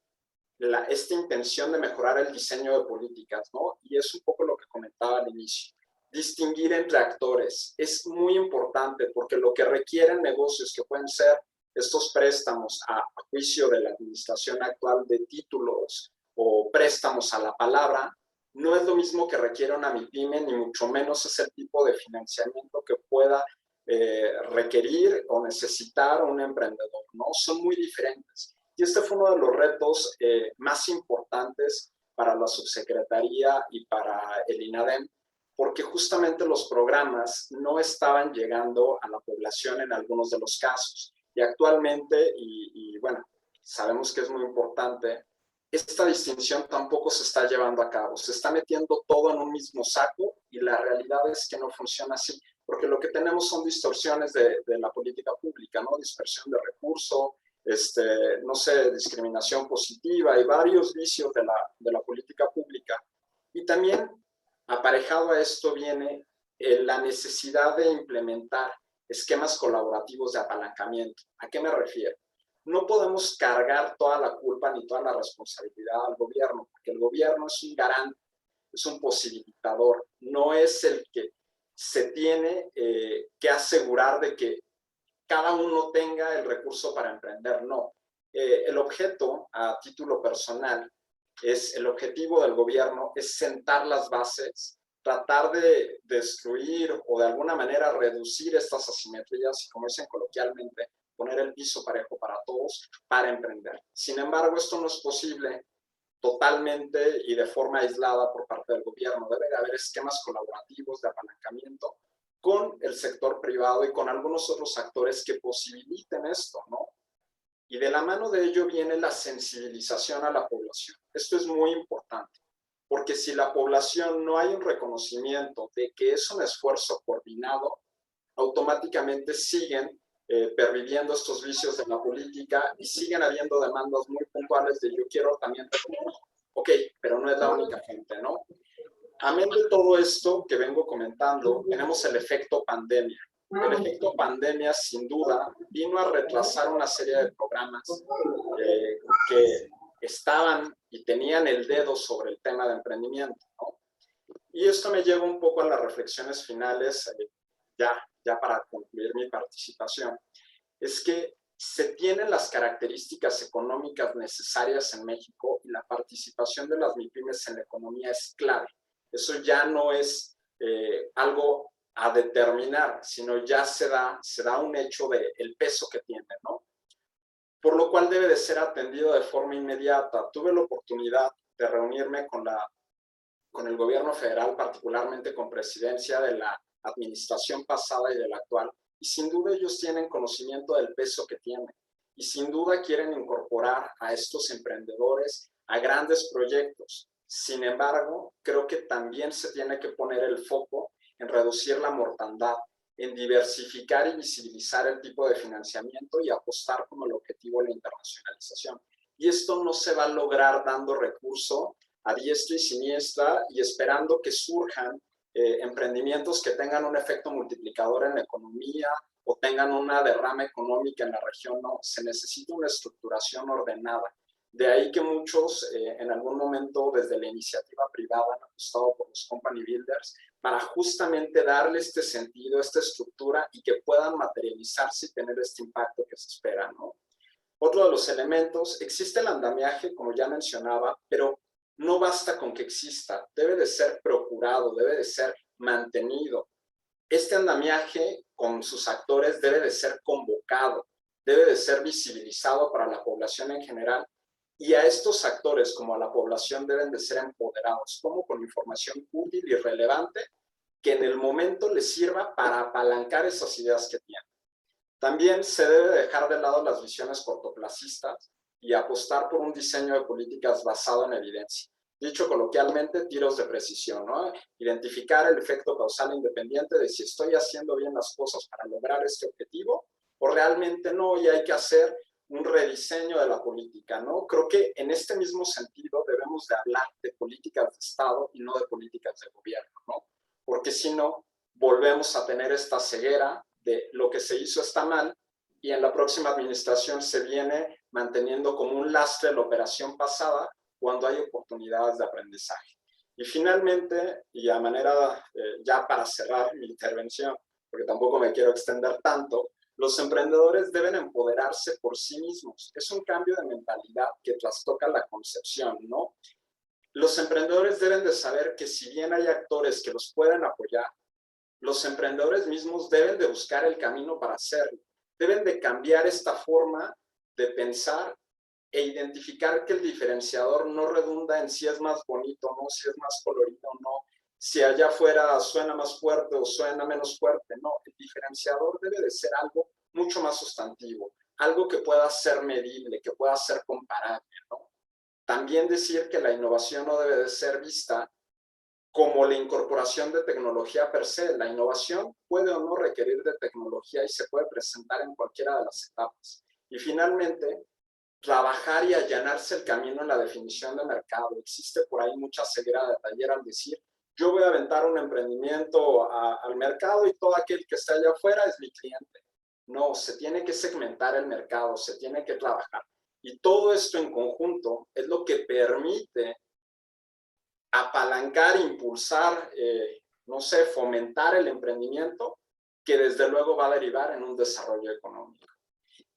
esta intención de mejorar el diseño de políticas, ¿no? Y es un poco lo que comentaba al inicio. Distinguir entre actores es muy importante, porque lo que requieren negocios, que pueden ser estos préstamos a juicio de la administración actual de títulos o préstamos a la palabra, no es lo mismo que requiere una MIPYME, ni mucho menos es el tipo de financiamiento que pueda requerir o necesitar un emprendedor, ¿no? Son muy diferentes. Y este fue uno de los retos más importantes para la Subsecretaría y para el INADEM, porque justamente los programas no estaban llegando a la población en algunos de los casos. Y actualmente, y bueno, sabemos que es muy importante, esta distinción tampoco se está llevando a cabo. Se está metiendo todo en un mismo saco, y la realidad es que no funciona así, porque lo que tenemos son distorsiones de la política pública, ¿no? Dispersión de recursos, no sé, discriminación positiva y varios vicios de la política pública. Y también aparejado a esto viene la necesidad de implementar esquemas colaborativos de apalancamiento. ¿A qué me refiero? No podemos cargar toda la culpa ni toda la responsabilidad al gobierno, porque el gobierno es un garante, es un posibilitador, no es el que se tiene que asegurar de que cada uno tenga el recurso para emprender, no. El objeto, a título personal, el objetivo del gobierno es sentar las bases, tratar de destruir o de alguna manera reducir estas asimetrías y, como dicen coloquialmente, poner el piso parejo para todos para emprender. Sin embargo, esto no es posible totalmente y de forma aislada por parte del gobierno. Debe de haber esquemas colaborativos de apalancamiento con el sector privado y con algunos otros actores que posibiliten esto, ¿no? Y de la mano de ello viene la sensibilización a la población. Esto es muy importante, porque si la población no hay un reconocimiento de que es un esfuerzo coordinado, automáticamente siguen perviviendo estos vicios de la política y siguen habiendo demandas muy puntuales de yo quiero también recursos. Ok, pero no es la única gente, ¿no? Amén de todo esto que vengo comentando, tenemos el efecto pandemia. El efecto pandemia, sin duda, vino a retrasar una serie de programas que estaban y tenían el dedo sobre el tema de emprendimiento, ¿no? Y esto me lleva un poco a las reflexiones finales, ya para concluir mi participación. Es que se tienen las características económicas necesarias en México, y la participación de las MIPYMES en la economía es clave. Eso ya no es algo a determinar, sino ya se da un hecho del peso que tiene, ¿no? Por lo cual debe de ser atendido de forma inmediata. Tuve la oportunidad de reunirme con el gobierno federal, particularmente con presidencia de la administración pasada y de la actual, y sin duda ellos tienen conocimiento del peso que tienen, y sin duda quieren incorporar a estos emprendedores a grandes proyectos. Sin embargo, creo que también se tiene que poner el foco en reducir la mortandad, en diversificar y visibilizar el tipo de financiamiento y apostar como el objetivo de la internacionalización. Y esto no se va a lograr dando recurso a diestra y siniestra y esperando que surjan emprendimientos que tengan un efecto multiplicador en la economía o tengan una derrama económica en la región. No, se necesita una estructuración ordenada. De ahí que muchos en algún momento desde la iniciativa privada han apostado por los company builders para justamente darle este sentido, esta estructura y que puedan materializarse y tener este impacto que se espera, ¿no? Otro de los elementos, existe el andamiaje, como ya mencionaba, pero no basta con que exista, debe de ser procurado, debe de ser mantenido. Este andamiaje con sus actores debe de ser convocado, debe de ser visibilizado para la población en general, y a estos actores como a la población deben de ser empoderados, como con información útil y relevante que en el momento les sirva para apalancar esas ideas que tienen. También se debe dejar de lado las visiones cortoplacistas y apostar por un diseño de políticas basado en evidencia. Dicho coloquialmente, tiros de precisión, ¿no? Identificar el efecto causal independiente de si estoy haciendo bien las cosas para lograr este objetivo o realmente no, y hay que hacer un rediseño de la política, ¿no? Creo que en este mismo sentido debemos de hablar de políticas de Estado y no de políticas de gobierno, ¿no? Porque si no, volvemos a tener esta ceguera de lo que se hizo está mal y en la próxima administración se viene manteniendo como un lastre la operación pasada cuando hay oportunidades de aprendizaje. Y finalmente, y a manera ya para cerrar mi intervención, porque tampoco me quiero extender tanto, los emprendedores deben empoderarse por sí mismos. Es un cambio de mentalidad que trastoca la concepción, ¿no? Los emprendedores deben de saber que si bien hay actores que los pueden apoyar, los emprendedores mismos deben de buscar el camino para hacerlo. Deben de cambiar esta forma de pensar e identificar que el diferenciador no redunda en si es más bonito o no, si es más colorido o no, si allá afuera suena más fuerte o suena menos fuerte. No, el diferenciador debe de ser algo mucho más sustantivo, algo que pueda ser medible, que pueda ser comparable, ¿no? También decir que la innovación no debe de ser vista como la incorporación de tecnología per se. La innovación puede o no requerir de tecnología y se puede presentar en cualquiera de las etapas. Y finalmente, trabajar y allanarse el camino en la definición de mercado. Existe por ahí mucha ceguera de taller al decir, yo voy a aventar un emprendimiento al mercado y todo aquel que esté allá afuera es mi cliente. No, se tiene que segmentar el mercado, se tiene que trabajar. Y todo esto en conjunto es lo que permite apalancar, impulsar, no sé, fomentar el emprendimiento que desde luego va a derivar en un desarrollo económico.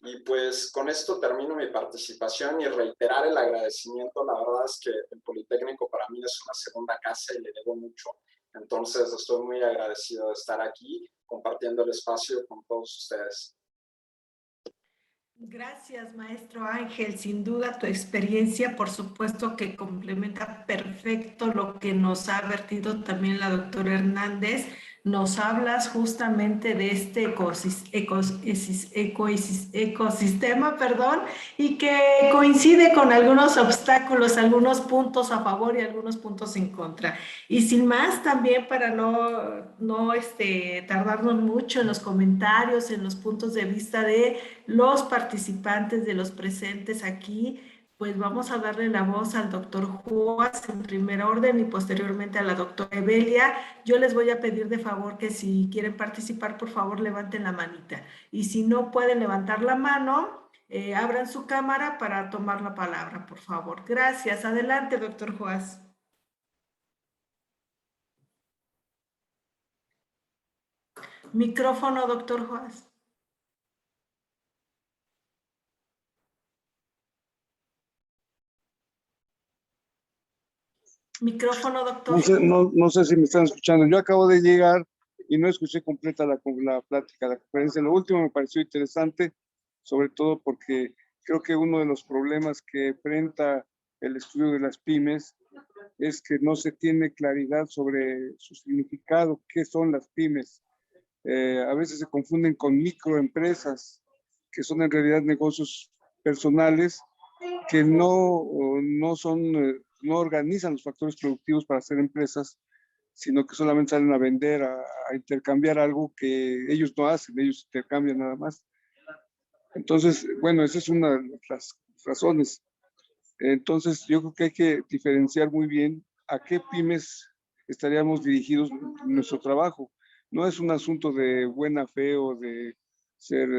Y pues con esto termino mi participación y reiterar el agradecimiento. La verdad es que el Politécnico para mí es una segunda casa y le debo mucho. Entonces estoy muy agradecido de estar aquí compartiendo el espacio con todos ustedes. Gracias, maestro Ángel. Sin duda tu experiencia, por supuesto que complementa perfecto lo que nos ha vertido también la doctora Hernández. Nos hablas justamente de este ecosistema, y que coincide con algunos obstáculos, algunos puntos a favor y algunos puntos en contra. Y sin más, también para no tardarnos mucho en los comentarios, en los puntos de vista de los participantes, de los presentes aquí, pues vamos a darle la voz al doctor Juárez en primer orden y posteriormente a la doctora Evelia. Yo les voy a pedir de favor que si quieren participar, por favor, levanten la manita. Y si no pueden levantar la mano, abran su cámara para tomar la palabra, por favor. Gracias. Adelante, doctor Juárez. Micrófono, doctor Juárez. Micrófono, doctor. No sé si me están escuchando. Yo acabo de llegar y no escuché completa la plática, la conferencia. Lo último me pareció interesante, sobre todo porque creo que uno de los problemas que enfrenta el estudio de las pymes es que no se tiene claridad sobre su significado, qué son las pymes. A veces se confunden con microempresas, que son en realidad negocios personales que no organizan los factores productivos para ser empresas, sino que solamente salen a vender, a intercambiar algo que ellos no hacen, ellos intercambian nada más. Entonces, bueno, esa es una de las razones. Entonces, yo creo que hay que diferenciar muy bien a qué pymes estaríamos dirigidos nuestro trabajo. No es un asunto de buena fe o de ser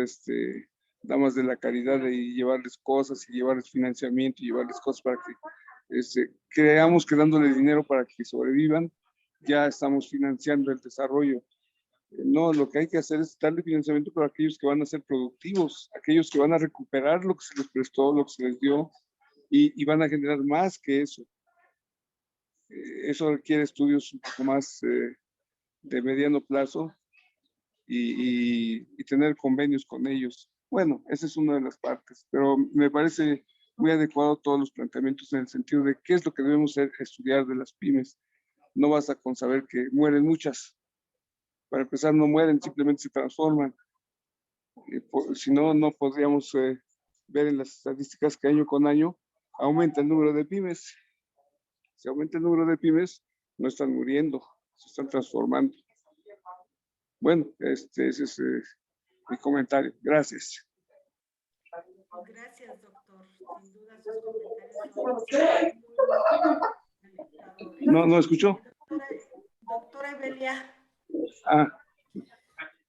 damas de la caridad y llevarles cosas y llevarles financiamiento y llevarles cosas para que creamos que dándole dinero para que sobrevivan, ya estamos financiando el desarrollo. No, lo que hay que hacer es darle financiamiento para aquellos que van a ser productivos, aquellos que van a recuperar lo que se les prestó, lo que se les dio, y van a generar más que eso. Eso requiere estudios un poco más de mediano plazo y tener convenios con ellos. Bueno, esa es una de las partes, pero me parece muy adecuado todos los planteamientos en el sentido de qué es lo que debemos estudiar de las pymes. No basta con saber que mueren muchas. Para empezar, no mueren, simplemente se transforman. Si no, no podríamos ver en las estadísticas que año con año aumenta el número de pymes. Si aumenta el número de pymes, no están muriendo, se están transformando. Bueno, ese es mi comentario. Gracias. Gracias, doctor. Sin duda sus comentarios son muy No escuchó. Doctora Evelia.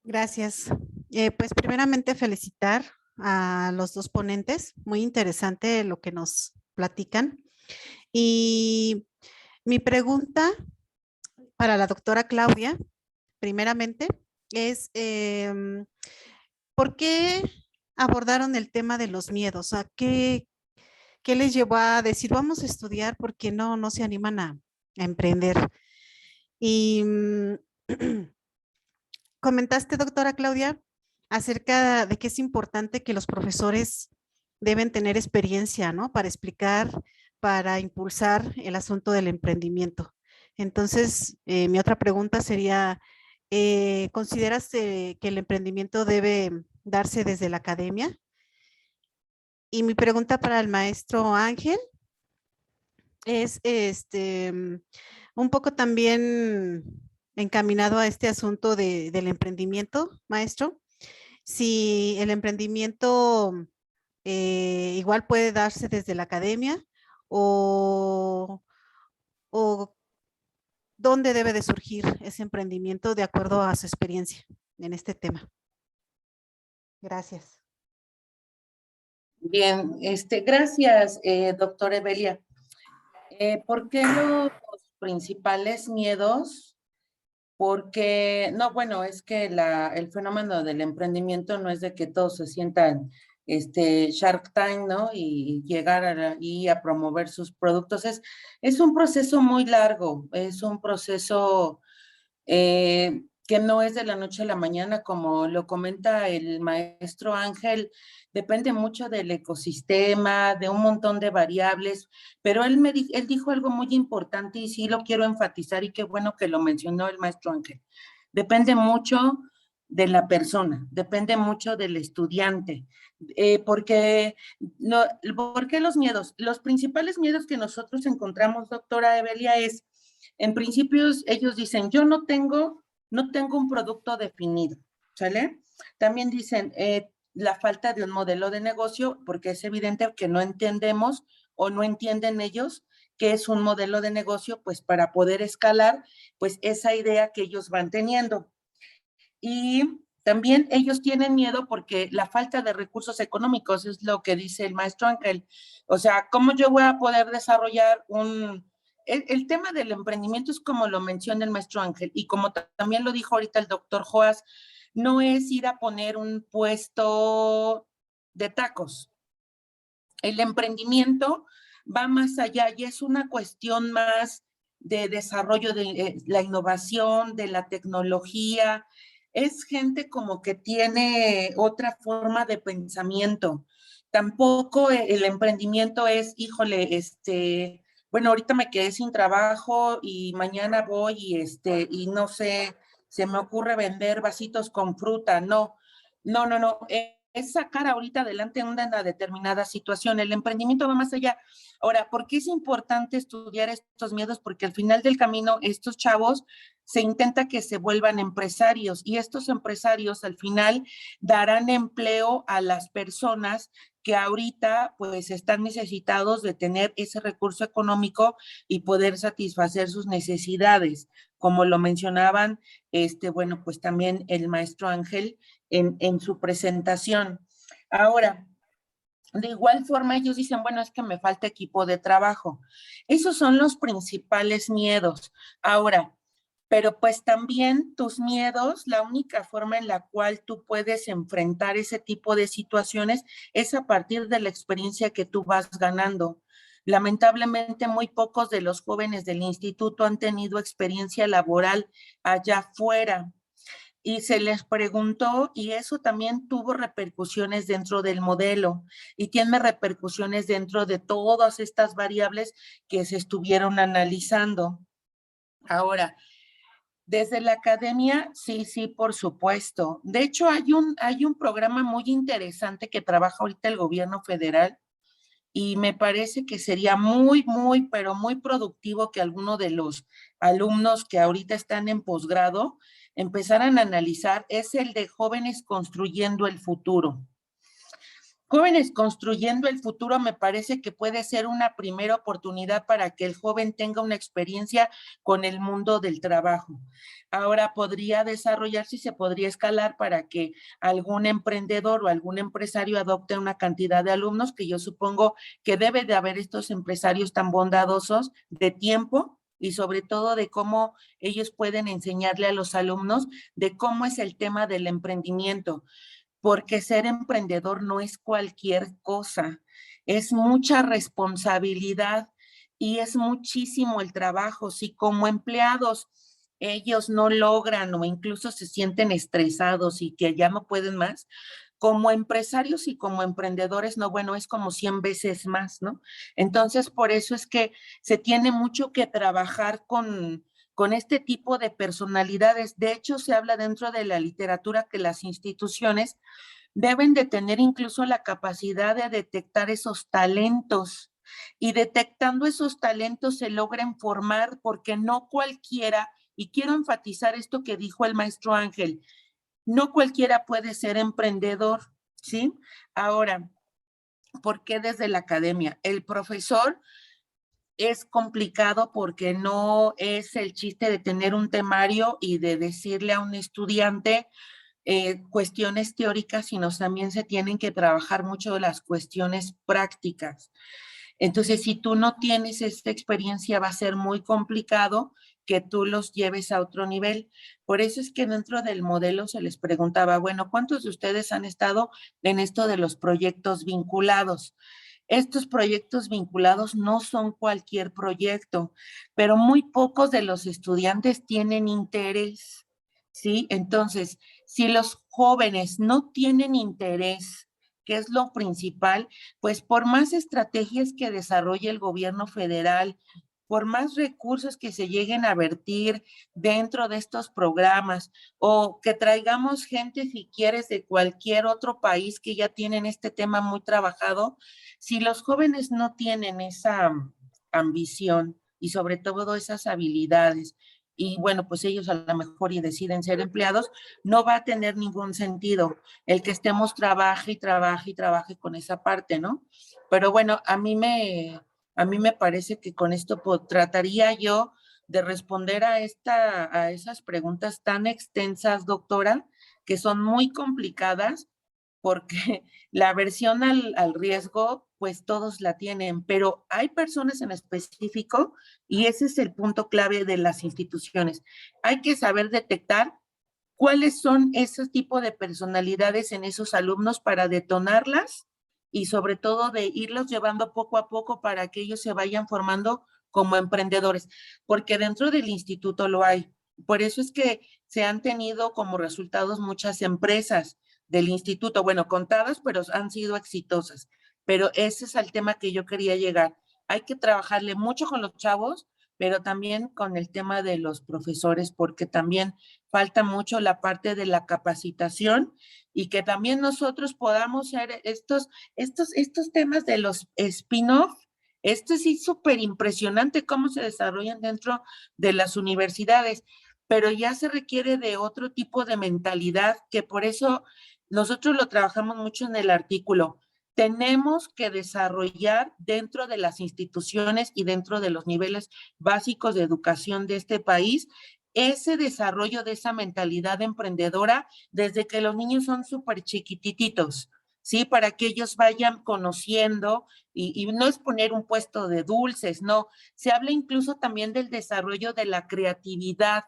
Gracias. Pues primeramente felicitar a los dos ponentes. Muy interesante lo que nos platican. Y mi pregunta para la doctora Claudia, primeramente, es ¿por qué abordaron el tema de los miedos? ¿Qué les llevó a decir vamos a estudiar porque no se animan a emprender? Y comentaste, doctora Claudia, acerca de que es importante que los profesores deben tener experiencia, ¿no? Para explicar, para impulsar el asunto del emprendimiento. Entonces, mi otra pregunta sería, ¿consideras que el emprendimiento debe darse desde la academia? Y mi pregunta para el maestro Ángel es un poco también encaminado a este asunto del emprendimiento, maestro. Si el emprendimiento igual puede darse desde la academia o dónde debe de surgir ese emprendimiento de acuerdo a su experiencia en este tema. Gracias. Bien, gracias, doctora Evelia. ¿Por qué los principales miedos? Porque, no, bueno, es que el fenómeno del emprendimiento no es de que todos se sientan Shark Tank, ¿no? Y llegar a promover sus productos. Es un proceso muy largo, es un proceso que no es de la noche a la mañana, como lo comenta el maestro Ángel, depende mucho del ecosistema, de un montón de variables, pero él dijo algo muy importante y sí lo quiero enfatizar y qué bueno que lo mencionó el maestro Ángel. Depende mucho de la persona, depende mucho del estudiante, ¿por qué los miedos? Los principales miedos que nosotros encontramos, doctora Evelia, es, en principio ellos dicen, yo no tengo un producto definido, ¿sale? También dicen la falta de un modelo de negocio, porque es evidente que no entendemos o no entienden ellos qué es un modelo de negocio, pues para poder escalar, pues esa idea que ellos van teniendo. Y también ellos tienen miedo porque la falta de recursos económicos es lo que dice el maestro Ángel. O sea, ¿cómo yo voy a poder desarrollar el tema del emprendimiento es como lo menciona el maestro Ángel y como también lo dijo ahorita el doctor Joás, no es ir a poner un puesto de tacos. El emprendimiento va más allá y es una cuestión más de desarrollo de la innovación, de la tecnología. Es gente como que tiene otra forma de pensamiento, tampoco el emprendimiento es, híjole, bueno, ahorita me quedé sin trabajo y mañana voy y no sé, se me ocurre vender vasitos con fruta. No, no, no, no. Es sacar ahorita adelante una determinada situación. El emprendimiento va más allá. Ahora, ¿por qué es importante estudiar estos miedos? Porque al final del camino, estos chavos se intenta que se vuelvan empresarios y estos empresarios al final darán empleo a las personas que ahorita pues están necesitados de tener ese recurso económico y poder satisfacer sus necesidades, como lo mencionaban, bueno, pues también el maestro Ángel en su presentación. Ahora, de igual forma, ellos dicen, bueno, es que me falta equipo de trabajo. Esos son los principales miedos. Ahora, pero pues también tus miedos, la única forma en la cual tú puedes enfrentar ese tipo de situaciones es a partir de la experiencia que tú vas ganando. Lamentablemente, muy pocos de los jóvenes del instituto han tenido experiencia laboral allá afuera y se les preguntó y eso también tuvo repercusiones dentro del modelo y tiene repercusiones dentro de todas estas variables que se estuvieron analizando. Ahora, desde la academia, sí, sí, por supuesto. De hecho, hay un programa muy interesante que trabaja ahorita el gobierno federal y me parece que sería muy, muy, pero muy productivo que alguno de los alumnos que ahorita están en posgrado empezaran a analizar, es el de Jóvenes Construyendo el Futuro. Jóvenes Construyendo el Futuro me parece que puede ser una primera oportunidad para que el joven tenga una experiencia con el mundo del trabajo. Ahora podría desarrollarse y se podría escalar para que algún emprendedor o algún empresario adopte una cantidad de alumnos, que yo supongo que debe de haber estos empresarios tan bondadosos de tiempo y sobre todo de cómo ellos pueden enseñarle a los alumnos de cómo es el tema del emprendimiento, porque ser emprendedor no es cualquier cosa, es mucha responsabilidad y es muchísimo el trabajo. Si como empleados ellos no logran o incluso se sienten estresados y que ya no pueden más, como empresarios y como emprendedores, no, bueno, es como 100 veces más, ¿no? Entonces, por eso es que se tiene mucho que trabajar con este tipo de personalidades. De hecho, se habla dentro de la literatura que las instituciones deben de tener incluso la capacidad de detectar esos talentos y detectando esos talentos se logran formar porque no cualquiera, y quiero enfatizar esto que dijo el maestro Ángel, no cualquiera puede ser emprendedor, ¿sí? Ahora, ¿por qué desde la academia? El profesor es complicado porque no es el chiste de tener un temario y de decirle a un estudiante cuestiones teóricas, sino también se tienen que trabajar mucho las cuestiones prácticas. Entonces, si tú no tienes esta experiencia, va a ser muy complicado que tú los lleves a otro nivel. Por eso es que dentro del modelo se les preguntaba, bueno, ¿cuántos de ustedes han estado en esto de los proyectos vinculados? Estos proyectos vinculados no son cualquier proyecto, pero muy pocos de los estudiantes tienen interés, ¿sí? Entonces, si los jóvenes no tienen interés, que es lo principal, pues por más estrategias que desarrolle el gobierno federal, por más recursos que se lleguen a vertir dentro de estos programas o que traigamos gente, si quieres, de cualquier otro país que ya tienen este tema muy trabajado, si los jóvenes no tienen esa ambición y sobre todo esas habilidades, y bueno, pues ellos a lo mejor y deciden ser empleados, no va a tener ningún sentido el que estemos trabaje y trabaje y trabaje con esa parte, ¿no? Pero bueno, a mí me parece que con esto trataría yo de responder a esas preguntas tan extensas, doctora, que son muy complicadas, porque la aversión al riesgo, pues todos la tienen, pero hay personas en específico y ese es el punto clave de las instituciones. Hay que saber detectar cuáles son esos tipos de personalidades en esos alumnos para detonarlas y sobre todo de irlos llevando poco a poco para que ellos se vayan formando como emprendedores, porque dentro del instituto lo hay. Por eso es que se han tenido como resultados muchas empresas del instituto, bueno, contadas, pero han sido exitosas. pero ese es el tema que yo quería llegar. Hay que trabajarle mucho con los chavos, pero también con el tema de los profesores, porque también falta mucho la parte de la capacitación y que también nosotros podamos ser estos temas de los spin-off. Esto sí es súper impresionante cómo se desarrollan dentro de las universidades, pero ya se requiere de otro tipo de mentalidad, que por eso nosotros lo trabajamos mucho en el artículo. Tenemos que desarrollar dentro de las instituciones y dentro de los niveles básicos de educación de este país ese desarrollo de esa mentalidad emprendedora desde que los niños son súper chiquititos, ¿sí? Para que ellos vayan conociendo y no es poner un puesto de dulces, no. Se habla incluso también del desarrollo de la creatividad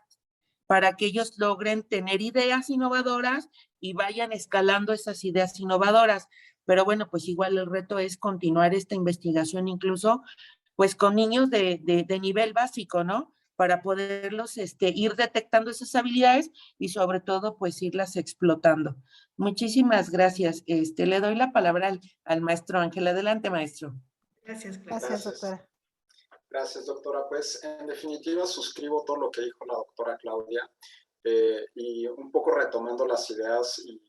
para que ellos logren tener ideas innovadoras y vayan escalando esas ideas innovadoras. Pero bueno, pues igual el reto es continuar esta investigación incluso pues con niños de nivel básico, ¿no? Para poderlos ir detectando esas habilidades y sobre todo pues irlas explotando. Muchísimas gracias. Le doy la palabra al maestro Ángel. Adelante, maestro. Gracias, Claudia. Gracias, doctora. Gracias, doctora. Pues en definitiva suscribo todo lo que dijo la doctora Claudia y un poco retomando las ideas y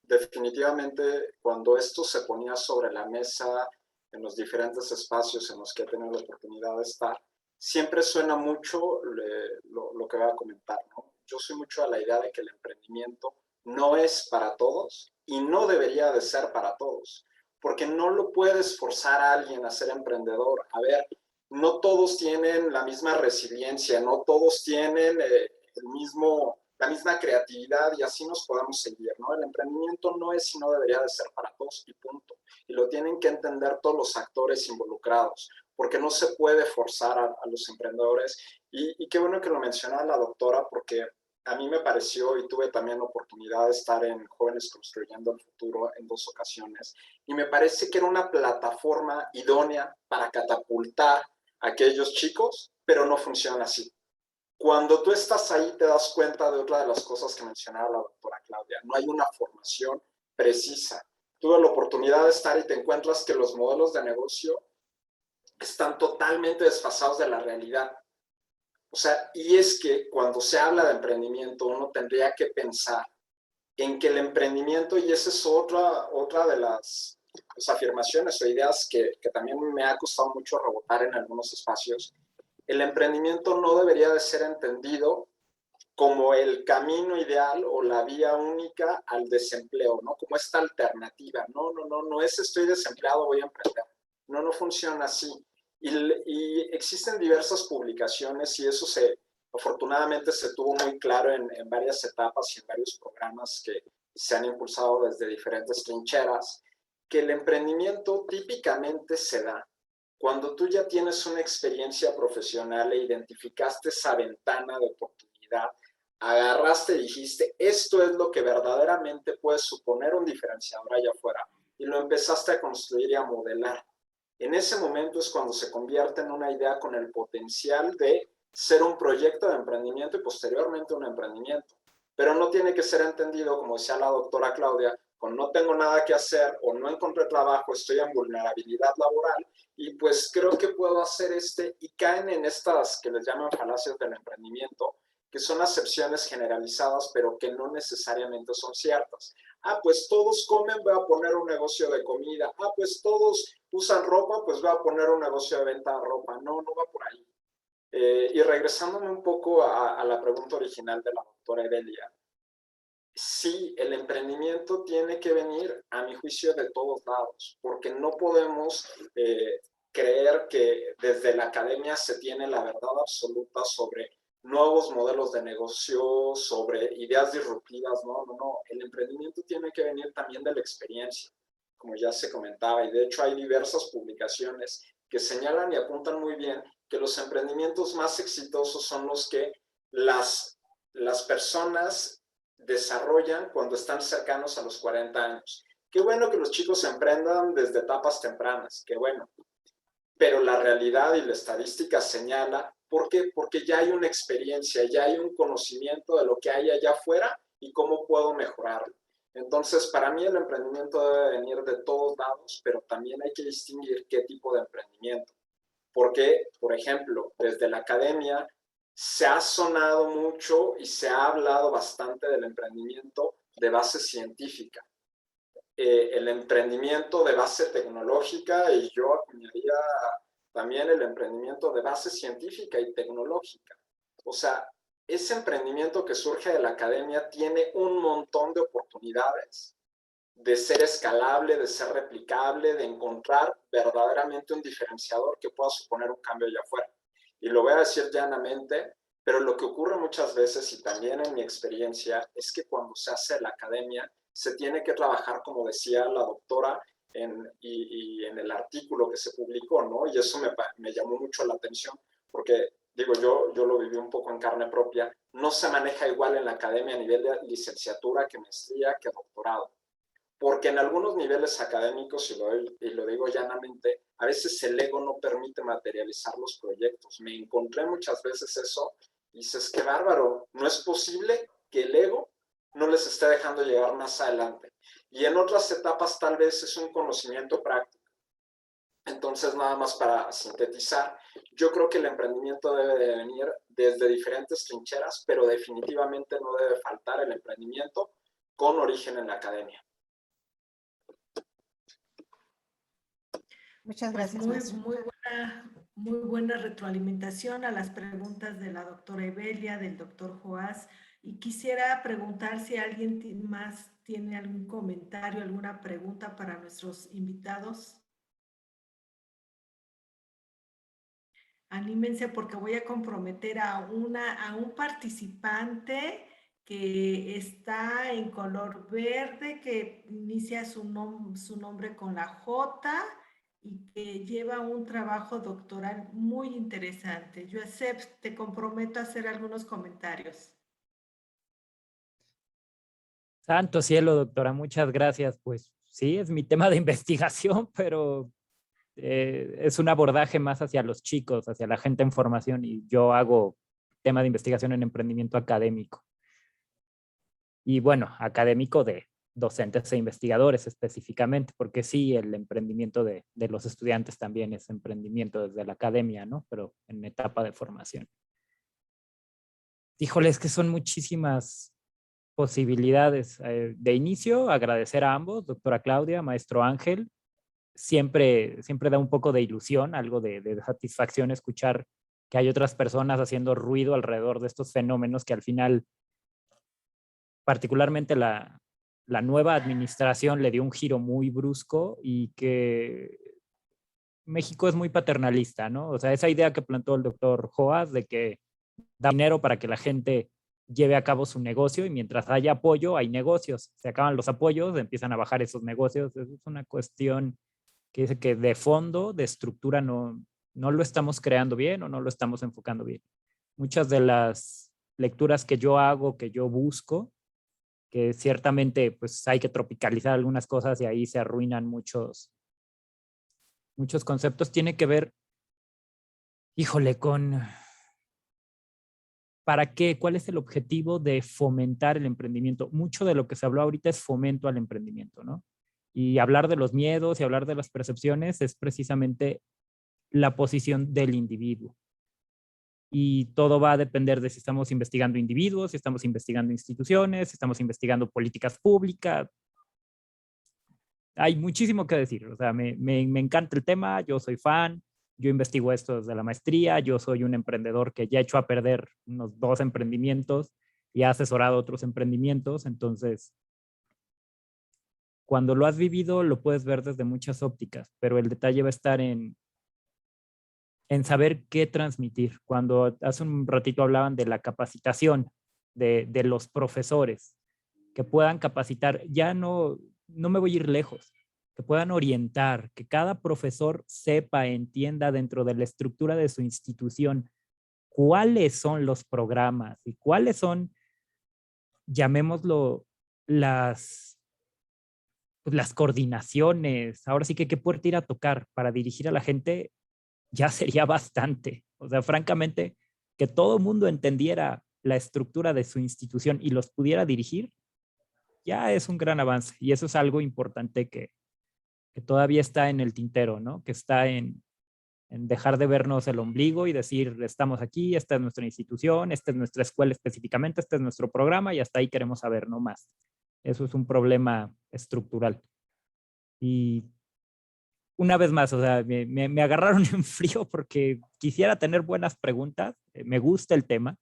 definitivamente cuando esto se ponía sobre la mesa en los diferentes espacios en los que he tenido la oportunidad de estar, siempre suena mucho lo que voy a comentar, ¿no? Yo soy mucho a la idea de que el emprendimiento no es para todos y no debería de ser para todos, porque no lo puedes forzar a alguien a ser emprendedor. A ver, no todos tienen la misma resiliencia, no todos tienen la misma creatividad y así nos podemos seguir, ¿no? El emprendimiento no es y no debería de ser para todos y punto. Y lo tienen que entender todos los actores involucrados, porque no se puede forzar a los emprendedores. Y qué bueno que lo mencionaba la doctora, porque a mí me pareció y tuve también la oportunidad de estar en Jóvenes Construyendo el Futuro en 2 ocasiones, y me parece que era una plataforma idónea para catapultar a aquellos chicos, pero no funciona así. Cuando tú estás ahí te das cuenta de otra de las cosas que mencionaba la doctora Claudia. No hay una formación precisa. Tuve la oportunidad de estar y te encuentras que los modelos de negocio están totalmente desfasados de la realidad. O sea, y es que cuando se habla de emprendimiento uno tendría que pensar en que el emprendimiento, y esa es otra de las afirmaciones o ideas que también me ha costado mucho rebotar en algunos espacios, el emprendimiento no debería de ser entendido como el camino ideal o la vía única al desempleo, ¿no? Como esta alternativa. No es estoy desempleado, voy a emprender. No funciona así. Y existen diversas publicaciones y eso afortunadamente se tuvo muy claro en varias etapas y en varios programas que se han impulsado desde diferentes trincheras, que el emprendimiento típicamente se da cuando tú ya tienes una experiencia profesional e identificaste esa ventana de oportunidad, agarraste y dijiste, esto es lo que verdaderamente puede suponer un diferenciador allá afuera, y lo empezaste a construir y a modelar. En ese momento es cuando se convierte en una idea con el potencial de ser un proyecto de emprendimiento y posteriormente un emprendimiento. Pero no tiene que ser entendido, como decía la doctora Claudia, con no tengo nada que hacer o no encontré trabajo, estoy en vulnerabilidad laboral y pues creo que puedo hacer y caen en estas que les llaman falacias del emprendimiento, que son acepciones generalizadas pero que no necesariamente son ciertas. Pues todos comen, voy a poner un negocio de comida. Pues todos usan ropa, pues voy a poner un negocio de venta de ropa. No va por ahí. Y regresándome un poco a la pregunta original de la doctora Evelia, sí, el emprendimiento tiene que venir, a mi juicio, de todos lados, porque no podemos creer que desde la academia se tiene la verdad absoluta sobre nuevos modelos de negocio, sobre ideas disruptivas. No. El emprendimiento tiene que venir también de la experiencia, como ya se comentaba, y de hecho hay diversas publicaciones que señalan y apuntan muy bien que los emprendimientos más exitosos son los que las personas desarrollan cuando están cercanos a los 40 años. Qué bueno que los chicos emprendan desde etapas tempranas, qué bueno. Pero la realidad y la estadística señala, ¿por qué? Porque ya hay una experiencia, ya hay un conocimiento de lo que hay allá afuera y cómo puedo mejorarlo. Entonces, para mí el emprendimiento debe venir de todos lados, pero también hay que distinguir qué tipo de emprendimiento. Porque, por ejemplo, desde la academia se ha sonado mucho y se ha hablado bastante del emprendimiento de base científica. El emprendimiento de base tecnológica, y yo acuñaría también el emprendimiento de base científica y tecnológica. O sea, ese emprendimiento que surge de la academia tiene un montón de oportunidades de ser escalable, de ser replicable, de encontrar verdaderamente un diferenciador que pueda suponer un cambio allá afuera. Y lo voy a decir llanamente, pero lo que ocurre muchas veces, y también en mi experiencia, es que cuando se hace la academia, se tiene que trabajar, como decía la doctora, y en el artículo que se publicó, ¿no? Y eso me llamó mucho la atención, porque, digo, yo lo viví un poco en carne propia, no se maneja igual en la academia a nivel de licenciatura que maestría que doctorado. Porque en algunos niveles académicos, y lo digo llanamente, a veces el ego no permite materializar los proyectos. Me encontré muchas veces eso y dices, qué bárbaro, no es posible que el ego no les esté dejando llegar más adelante. Y en otras etapas tal vez es un conocimiento práctico. Entonces, nada más para sintetizar, yo creo que el emprendimiento debe de venir desde diferentes trincheras, pero definitivamente no debe faltar el emprendimiento con origen en la academia. Muchas Pues gracias, maestro. muy buena retroalimentación a las preguntas de la doctora Evelia, del doctor Joás. Y quisiera preguntar si alguien más tiene algún comentario, alguna pregunta para nuestros invitados. Anímense porque voy a comprometer a un participante que está en color verde, que inicia su nombre con la J y que lleva un trabajo doctoral muy interesante. Joseph, te comprometo a hacer algunos comentarios. Santo cielo, doctora, muchas gracias. Pues sí, es mi tema de investigación, pero es un abordaje más hacia los chicos, hacia la gente en formación, y yo hago tema de investigación en emprendimiento académico. Y bueno, académico de docentes e investigadores específicamente, porque sí, el emprendimiento de los estudiantes también es emprendimiento desde la academia, ¿no? Pero en etapa de formación. Híjole, es que son muchísimas posibilidades. De inicio, agradecer a ambos, doctora Claudia, maestro Ángel. Siempre da un poco de ilusión, algo de satisfacción escuchar que hay otras personas haciendo ruido alrededor de estos fenómenos que al final, particularmente la nueva administración le dio un giro muy brusco y que México es muy paternalista, ¿no? O sea, esa idea que plantó el doctor Joás de que da dinero para que la gente lleve a cabo su negocio y mientras haya apoyo hay negocios. Se acaban los apoyos, empiezan a bajar esos negocios. Es una cuestión que dice que de fondo, de estructura, no lo estamos creando bien o no lo estamos enfocando bien. Muchas de las lecturas que yo hago, que yo busco, que ciertamente pues hay que tropicalizar algunas cosas y ahí se arruinan muchos conceptos, tiene que ver, híjole, con ¿para qué? ¿Cuál es el objetivo de fomentar el emprendimiento? Mucho de lo que se habló ahorita es fomento al emprendimiento, ¿no? Y hablar de los miedos y hablar de las percepciones es precisamente la posición del individuo. Y todo va a depender de si estamos investigando individuos, si estamos investigando instituciones, si estamos investigando políticas públicas. Hay muchísimo que decir. O sea, me encanta el tema, yo soy fan, yo investigo esto desde la maestría, yo soy un emprendedor que ya he hecho a perder unos 2 emprendimientos y ha asesorado otros emprendimientos. Entonces, cuando lo has vivido, lo puedes ver desde muchas ópticas, pero el detalle va a estar en saber qué transmitir. Cuando hace un ratito hablaban de la capacitación de los profesores, que puedan capacitar, ya no me voy a ir lejos, que puedan orientar, que cada profesor sepa, entienda dentro de la estructura de su institución cuáles son los programas y cuáles son, llamémoslo, las coordinaciones. Ahora sí que qué puerta ir a tocar para dirigir a la gente ya sería bastante. O sea, francamente, que todo el mundo entendiera la estructura de su institución y los pudiera dirigir, ya es un gran avance y eso es algo importante que todavía está en el tintero, ¿no? Que está en dejar de vernos el ombligo y decir, estamos aquí, esta es nuestra institución, esta es nuestra escuela específicamente, este es nuestro programa y hasta ahí queremos saber, no más. Eso es un problema estructural. Y una vez más, o sea, me agarraron en frío porque quisiera tener buenas preguntas, me gusta el tema,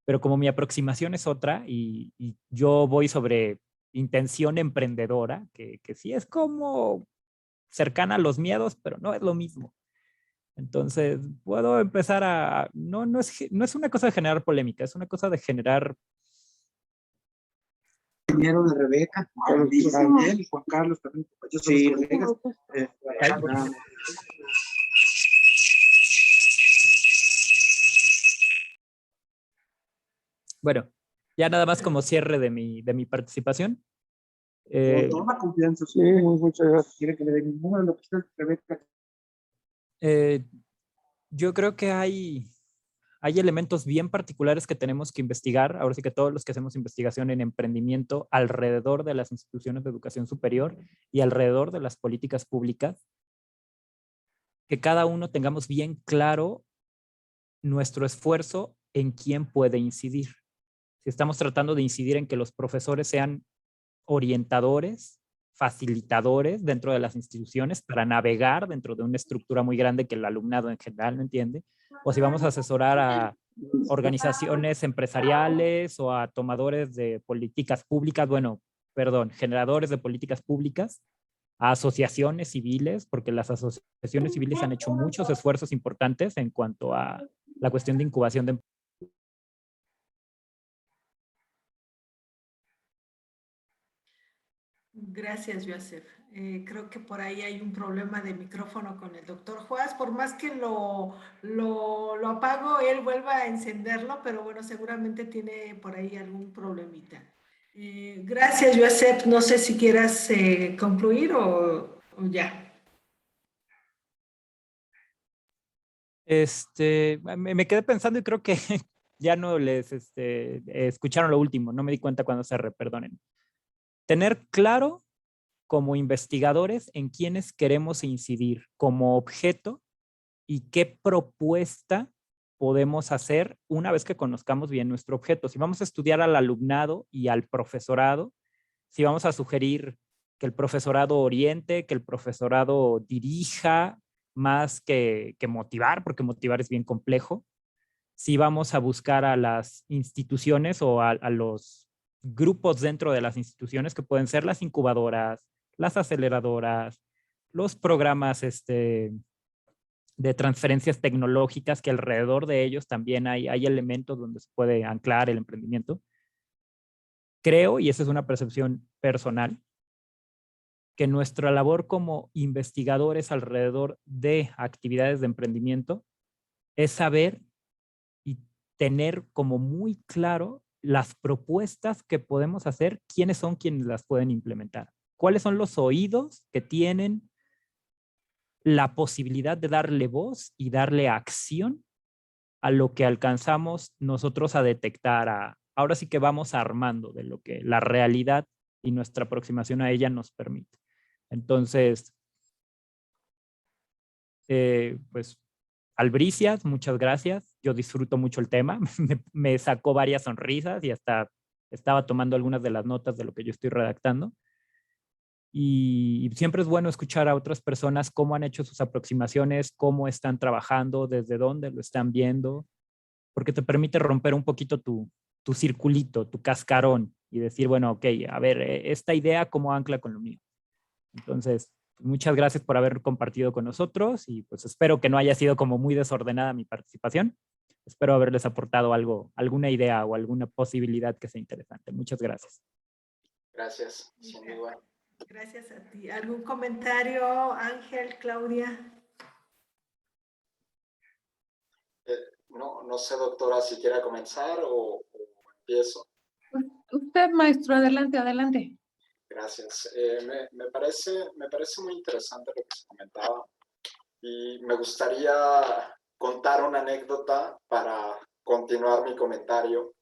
pero como mi aproximación es otra y yo voy sobre intención emprendedora, que sí es como cercana a los miedos, pero no es lo mismo. Entonces, puedo empezar a... No es una cosa de generar polémica, es una cosa de generar... Ingeniero de Rebeca, Gabriel y Juan Carlos también. Yo soy los colegas. Bueno, ya nada más como cierre de mi participación. Toma confianza. Sí, muchas gracias. Quiere que le den ninguna de lo que está Rebeca. Yo creo que hay elementos bien particulares que tenemos que investigar. Ahora sí que todos los que hacemos investigación en emprendimiento alrededor de las instituciones de educación superior y alrededor de las políticas públicas, que cada uno tengamos bien claro nuestro esfuerzo en quién puede incidir. Si estamos tratando de incidir en que los profesores sean orientadores, facilitadores dentro de las instituciones para navegar dentro de una estructura muy grande que el alumnado en general no entiende, o si vamos a asesorar a organizaciones empresariales o a tomadores de políticas públicas, generadores de políticas públicas, a asociaciones civiles, porque las asociaciones civiles han hecho muchos esfuerzos importantes en cuanto a la cuestión de incubación de. Gracias, Joseph. Creo que por ahí hay un problema de micrófono con el doctor Juárez. Por más que lo apago, él vuelva a encenderlo, pero bueno, seguramente tiene por ahí algún problemita. Gracias, Joseph. No sé si quieras concluir o ya. Me quedé pensando y creo que ya no les escucharon lo último. No me di cuenta cuando cerré, perdonen. Tener claro como investigadores en quiénes queremos incidir como objeto y qué propuesta podemos hacer una vez que conozcamos bien nuestro objeto. Si vamos a estudiar al alumnado y al profesorado, si vamos a sugerir que el profesorado oriente, que el profesorado dirija más que motivar, porque motivar es bien complejo, si vamos a buscar a las instituciones o a los grupos dentro de las instituciones que pueden ser las incubadoras, las aceleradoras, los programas de transferencias tecnológicas, que alrededor de ellos también hay elementos donde se puede anclar el emprendimiento. Creo, y esa es una percepción personal, que nuestra labor como investigadores alrededor de actividades de emprendimiento es saber y tener como muy claro las propuestas que podemos hacer, quiénes son quienes las pueden implementar, cuáles son los oídos que tienen la posibilidad de darle voz y darle acción a lo que alcanzamos nosotros a detectar. Ahora sí que vamos armando de lo que la realidad y nuestra aproximación a ella nos permite. Entonces, pues, Albricias, muchas gracias. Yo disfruto mucho el tema. Me sacó varias sonrisas y hasta estaba tomando algunas de las notas de lo que yo estoy redactando. Y siempre es bueno escuchar a otras personas cómo han hecho sus aproximaciones, cómo están trabajando, desde dónde lo están viendo, porque te permite romper un poquito tu circulito, tu cascarón y decir, bueno, ok, a ver, esta idea cómo ancla con lo mío. Entonces, muchas gracias por haber compartido con nosotros y pues espero que no haya sido como muy desordenada mi participación. Espero haberles aportado algo, alguna idea o alguna posibilidad que sea interesante. Muchas gracias. Gracias, sin duda. Gracias a ti. ¿Algún comentario, Ángel, Claudia? No sé, doctora, si quiera comenzar o empiezo. Usted, maestro, adelante, adelante. Gracias. Me parece muy interesante lo que se comentaba y me gustaría contar una anécdota para continuar mi comentario.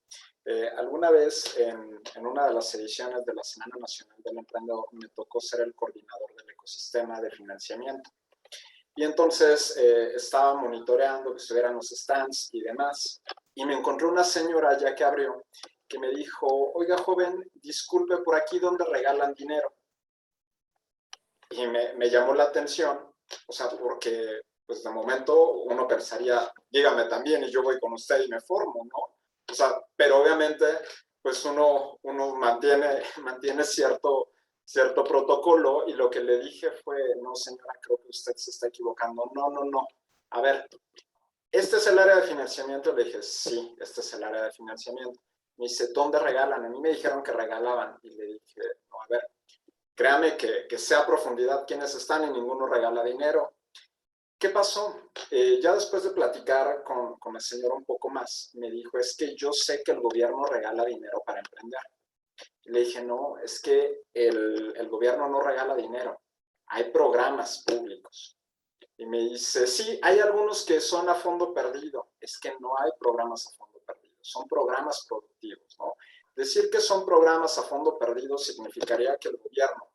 Alguna vez en una de las ediciones de la Semana Nacional del Emprendedor me tocó ser el coordinador del ecosistema de financiamiento. Y entonces estaba monitoreando que estuvieran los stands y demás. Y me encontré una señora ya que abrió que me dijo, oiga joven, disculpe, por aquí ¿dónde regalan dinero? Y me llamó la atención, o sea, porque pues de momento uno pensaría, dígame también y yo voy con usted y me formo, ¿no? O sea, pero obviamente pues uno mantiene cierto protocolo y lo que le dije fue, no señora, creo que usted se está equivocando. No. A ver, ¿este es el área de financiamiento? Le dije, sí, este es el área de financiamiento. Me dice, ¿dónde regalan? A mí me dijeron que regalaban. Y le dije, no, a ver, créame que sea a profundidad quiénes están y ninguno regala dinero. ¿Qué pasó? Ya después de platicar con el señor un poco más, me dijo, es que yo sé que el gobierno regala dinero para emprender. Y le dije, no, es que el gobierno no regala dinero, hay programas públicos. Y me dice, sí, hay algunos que son a fondo perdido. Es que no hay programas a fondo perdido, son programas productivos, ¿no? Decir que son programas a fondo perdido significaría que el gobierno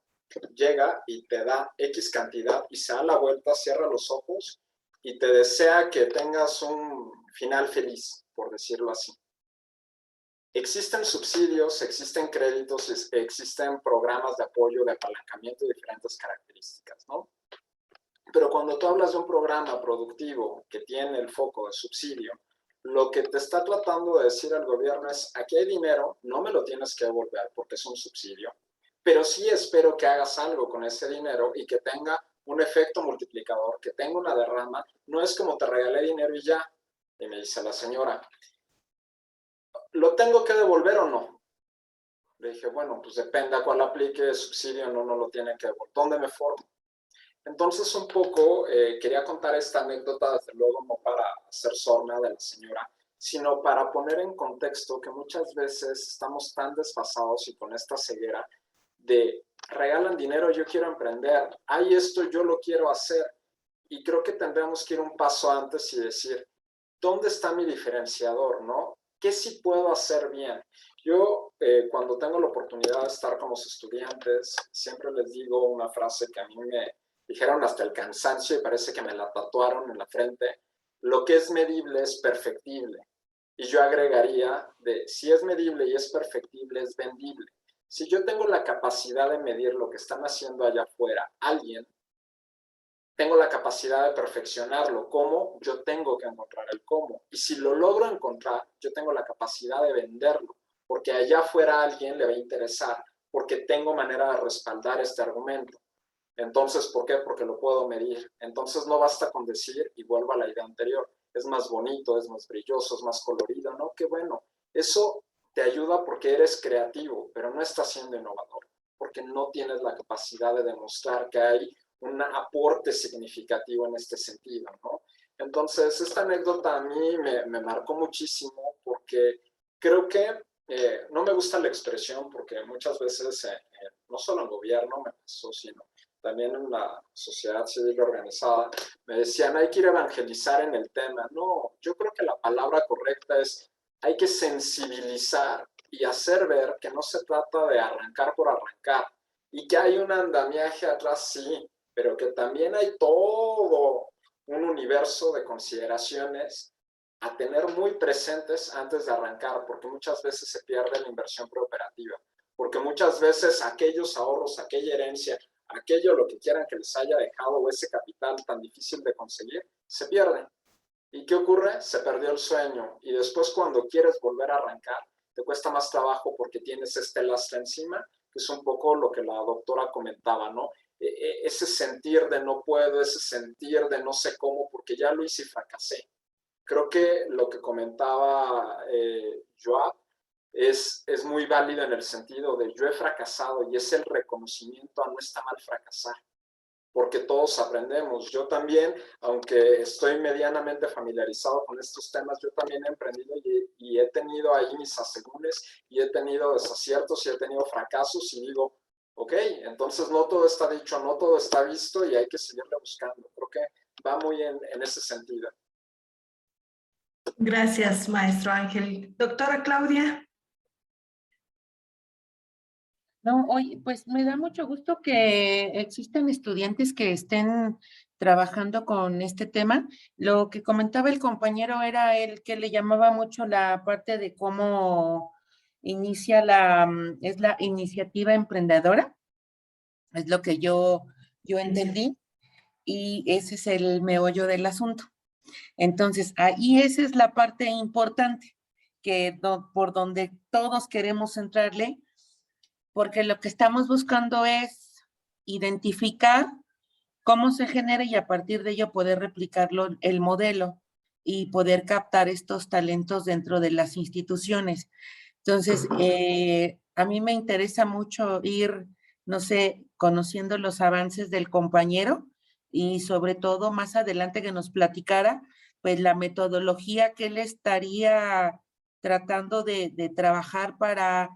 llega y te da X cantidad y se da la vuelta, cierra los ojos y te desea que tengas un final feliz, por decirlo así. Existen subsidios, existen créditos, existen programas de apoyo, de apalancamiento de diferentes características, ¿no? Pero cuando tú hablas de un programa productivo que tiene el foco de subsidio, lo que te está tratando de decir el gobierno es, aquí hay dinero, no me lo tienes que devolver porque es un subsidio, pero sí espero que hagas algo con ese dinero y que tenga un efecto multiplicador, que tenga una derrama. No es como te regalé dinero y ya. Y me dice la señora, ¿lo tengo que devolver o no? Le dije, bueno, pues depende a cuál aplique subsidio, no lo tiene que devolver. ¿Dónde me formo? Entonces, un poco quería contar esta anécdota, desde luego no para hacer sorna de la señora, sino para poner en contexto que muchas veces estamos tan desfasados y con esta ceguera de regalan dinero, yo quiero emprender, hay esto, yo lo quiero hacer. Y creo que tendríamos que ir un paso antes y decir, ¿dónde está mi diferenciador, no? ¿Qué sí puedo hacer bien? Yo, cuando tengo la oportunidad de estar con los estudiantes, siempre les digo una frase que a mí me dijeron hasta el cansancio y parece que me la tatuaron en la frente. Lo que es medible es perfectible. Y yo agregaría de, si es medible y es perfectible, es vendible. Si yo tengo la capacidad de medir lo que están haciendo allá afuera alguien, tengo la capacidad de perfeccionarlo. ¿Cómo? Yo tengo que encontrar el cómo. Y si lo logro encontrar, yo tengo la capacidad de venderlo, porque allá afuera a alguien le va a interesar, porque tengo manera de respaldar este argumento. Entonces, ¿por qué? Porque lo puedo medir. Entonces no basta con decir, y vuelvo a la idea anterior, es más bonito, es más brilloso, es más colorido, ¿no? Qué bueno. Eso te ayuda porque eres creativo, pero no estás siendo innovador, porque no tienes la capacidad de demostrar que hay un aporte significativo en este sentido, ¿no? Entonces, esta anécdota a mí me marcó muchísimo porque creo que no me gusta la expresión porque muchas veces, no solo en gobierno me pasó, sino también en la sociedad civil organizada, me decían, hay que ir a evangelizar en el tema. No, yo creo que la palabra correcta es, hay que sensibilizar y hacer ver que no se trata de arrancar por arrancar y que hay un andamiaje atrás, sí, pero que también hay todo un universo de consideraciones a tener muy presentes antes de arrancar, porque muchas veces se pierde la inversión preoperativa, porque muchas veces aquellos ahorros, aquella herencia, aquello lo que quieran que les haya dejado o ese capital tan difícil de conseguir, se pierde. ¿Y qué ocurre? Se perdió el sueño y después cuando quieres volver a arrancar, te cuesta más trabajo porque tienes este lastre encima, que es un poco lo que la doctora comentaba, ¿no? Ese sentir de no puedo, ese sentir de no sé cómo, porque ya lo hice y fracasé. Creo que lo que comentaba Joab es muy válido en el sentido de yo he fracasado y es el reconocimiento a no está mal fracasar, porque todos aprendemos. Yo también, aunque estoy medianamente familiarizado con estos temas, yo también he emprendido y he tenido ahí mis asegúnes y he tenido desaciertos y he tenido fracasos y digo, ok, entonces no todo está dicho, no todo está visto y hay que seguirle buscando. Creo que va muy en ese sentido. Gracias, maestro Ángel. Doctora Claudia. No, oye, pues me da mucho gusto que existan estudiantes que estén trabajando con este tema. Lo que comentaba el compañero era el que le llamaba mucho la parte de cómo inicia es la iniciativa emprendedora, es lo que yo entendí, y ese es el meollo del asunto. Entonces, ahí esa es la parte importante, por donde todos queremos entrarle, porque lo que estamos buscando es identificar cómo se genera y a partir de ello poder replicarlo el modelo y poder captar estos talentos dentro de las instituciones. Entonces, a mí me interesa mucho ir, no sé, conociendo los avances del compañero y sobre todo más adelante que nos platicara, pues la metodología que él estaría tratando de trabajar para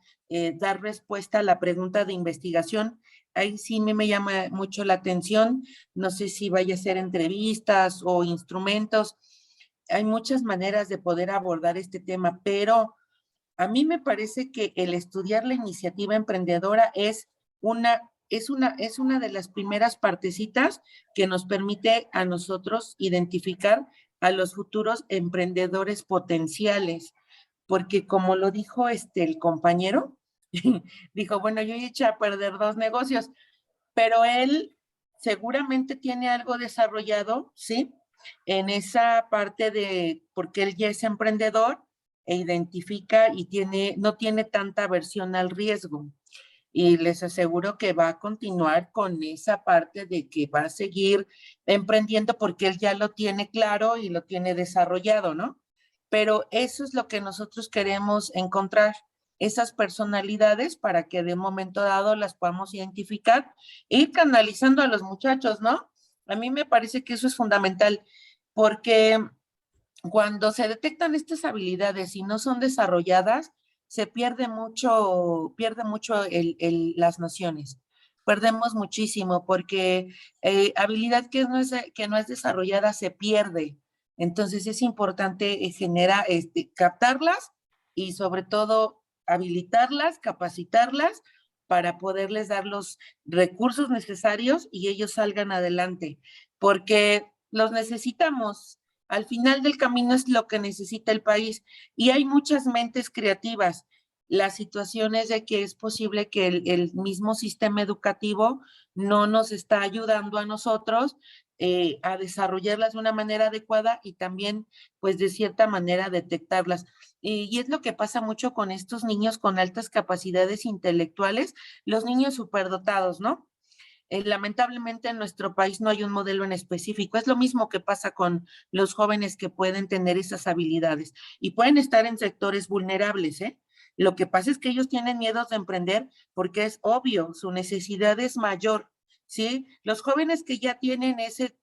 dar respuesta a la pregunta de investigación. Ahí sí me llama mucho la atención. No sé si vaya a ser entrevistas o instrumentos. Hay muchas maneras de poder abordar este tema, pero a mí me parece que el estudiar la iniciativa emprendedora es una de las primeras partecitas que nos permite a nosotros identificar a los futuros emprendedores potenciales, porque como lo dijo el compañero, dijo, bueno, yo he hecho a perder 2 negocios, pero él seguramente tiene algo desarrollado, ¿sí? En esa parte porque él ya es emprendedor e identifica y no tiene tanta aversión al riesgo. Y les aseguro que va a continuar con esa parte de que va a seguir emprendiendo porque él ya lo tiene claro y lo tiene desarrollado, ¿no? Pero eso es lo que nosotros queremos encontrar, esas personalidades para que de un momento dado las podamos identificar e ir canalizando a los muchachos, ¿no? A mí me parece que eso es fundamental porque cuando se detectan estas habilidades y no son desarrolladas, se pierde mucho las nociones. Perdemos muchísimo porque habilidad que no es desarrollada se pierde. Entonces es importante captarlas y sobre todo habilitarlas, capacitarlas para poderles dar los recursos necesarios y ellos salgan adelante, porque los necesitamos. Al final del camino es lo que necesita el país y hay muchas mentes creativas. La situación es de que es posible que el mismo sistema educativo no nos está ayudando a nosotros a desarrollarlas de una manera adecuada y también, pues, de cierta manera detectarlas. Y es lo que pasa mucho con estos niños con altas capacidades intelectuales, los niños superdotados, ¿no? Lamentablemente en nuestro país no hay un modelo en específico. Es lo mismo que pasa con los jóvenes que pueden tener esas habilidades y pueden estar en sectores vulnerables, ¿eh? Lo que pasa es que ellos tienen miedos de emprender porque es obvio, su necesidad es mayor, ¿sí? Los jóvenes que ya tienen ese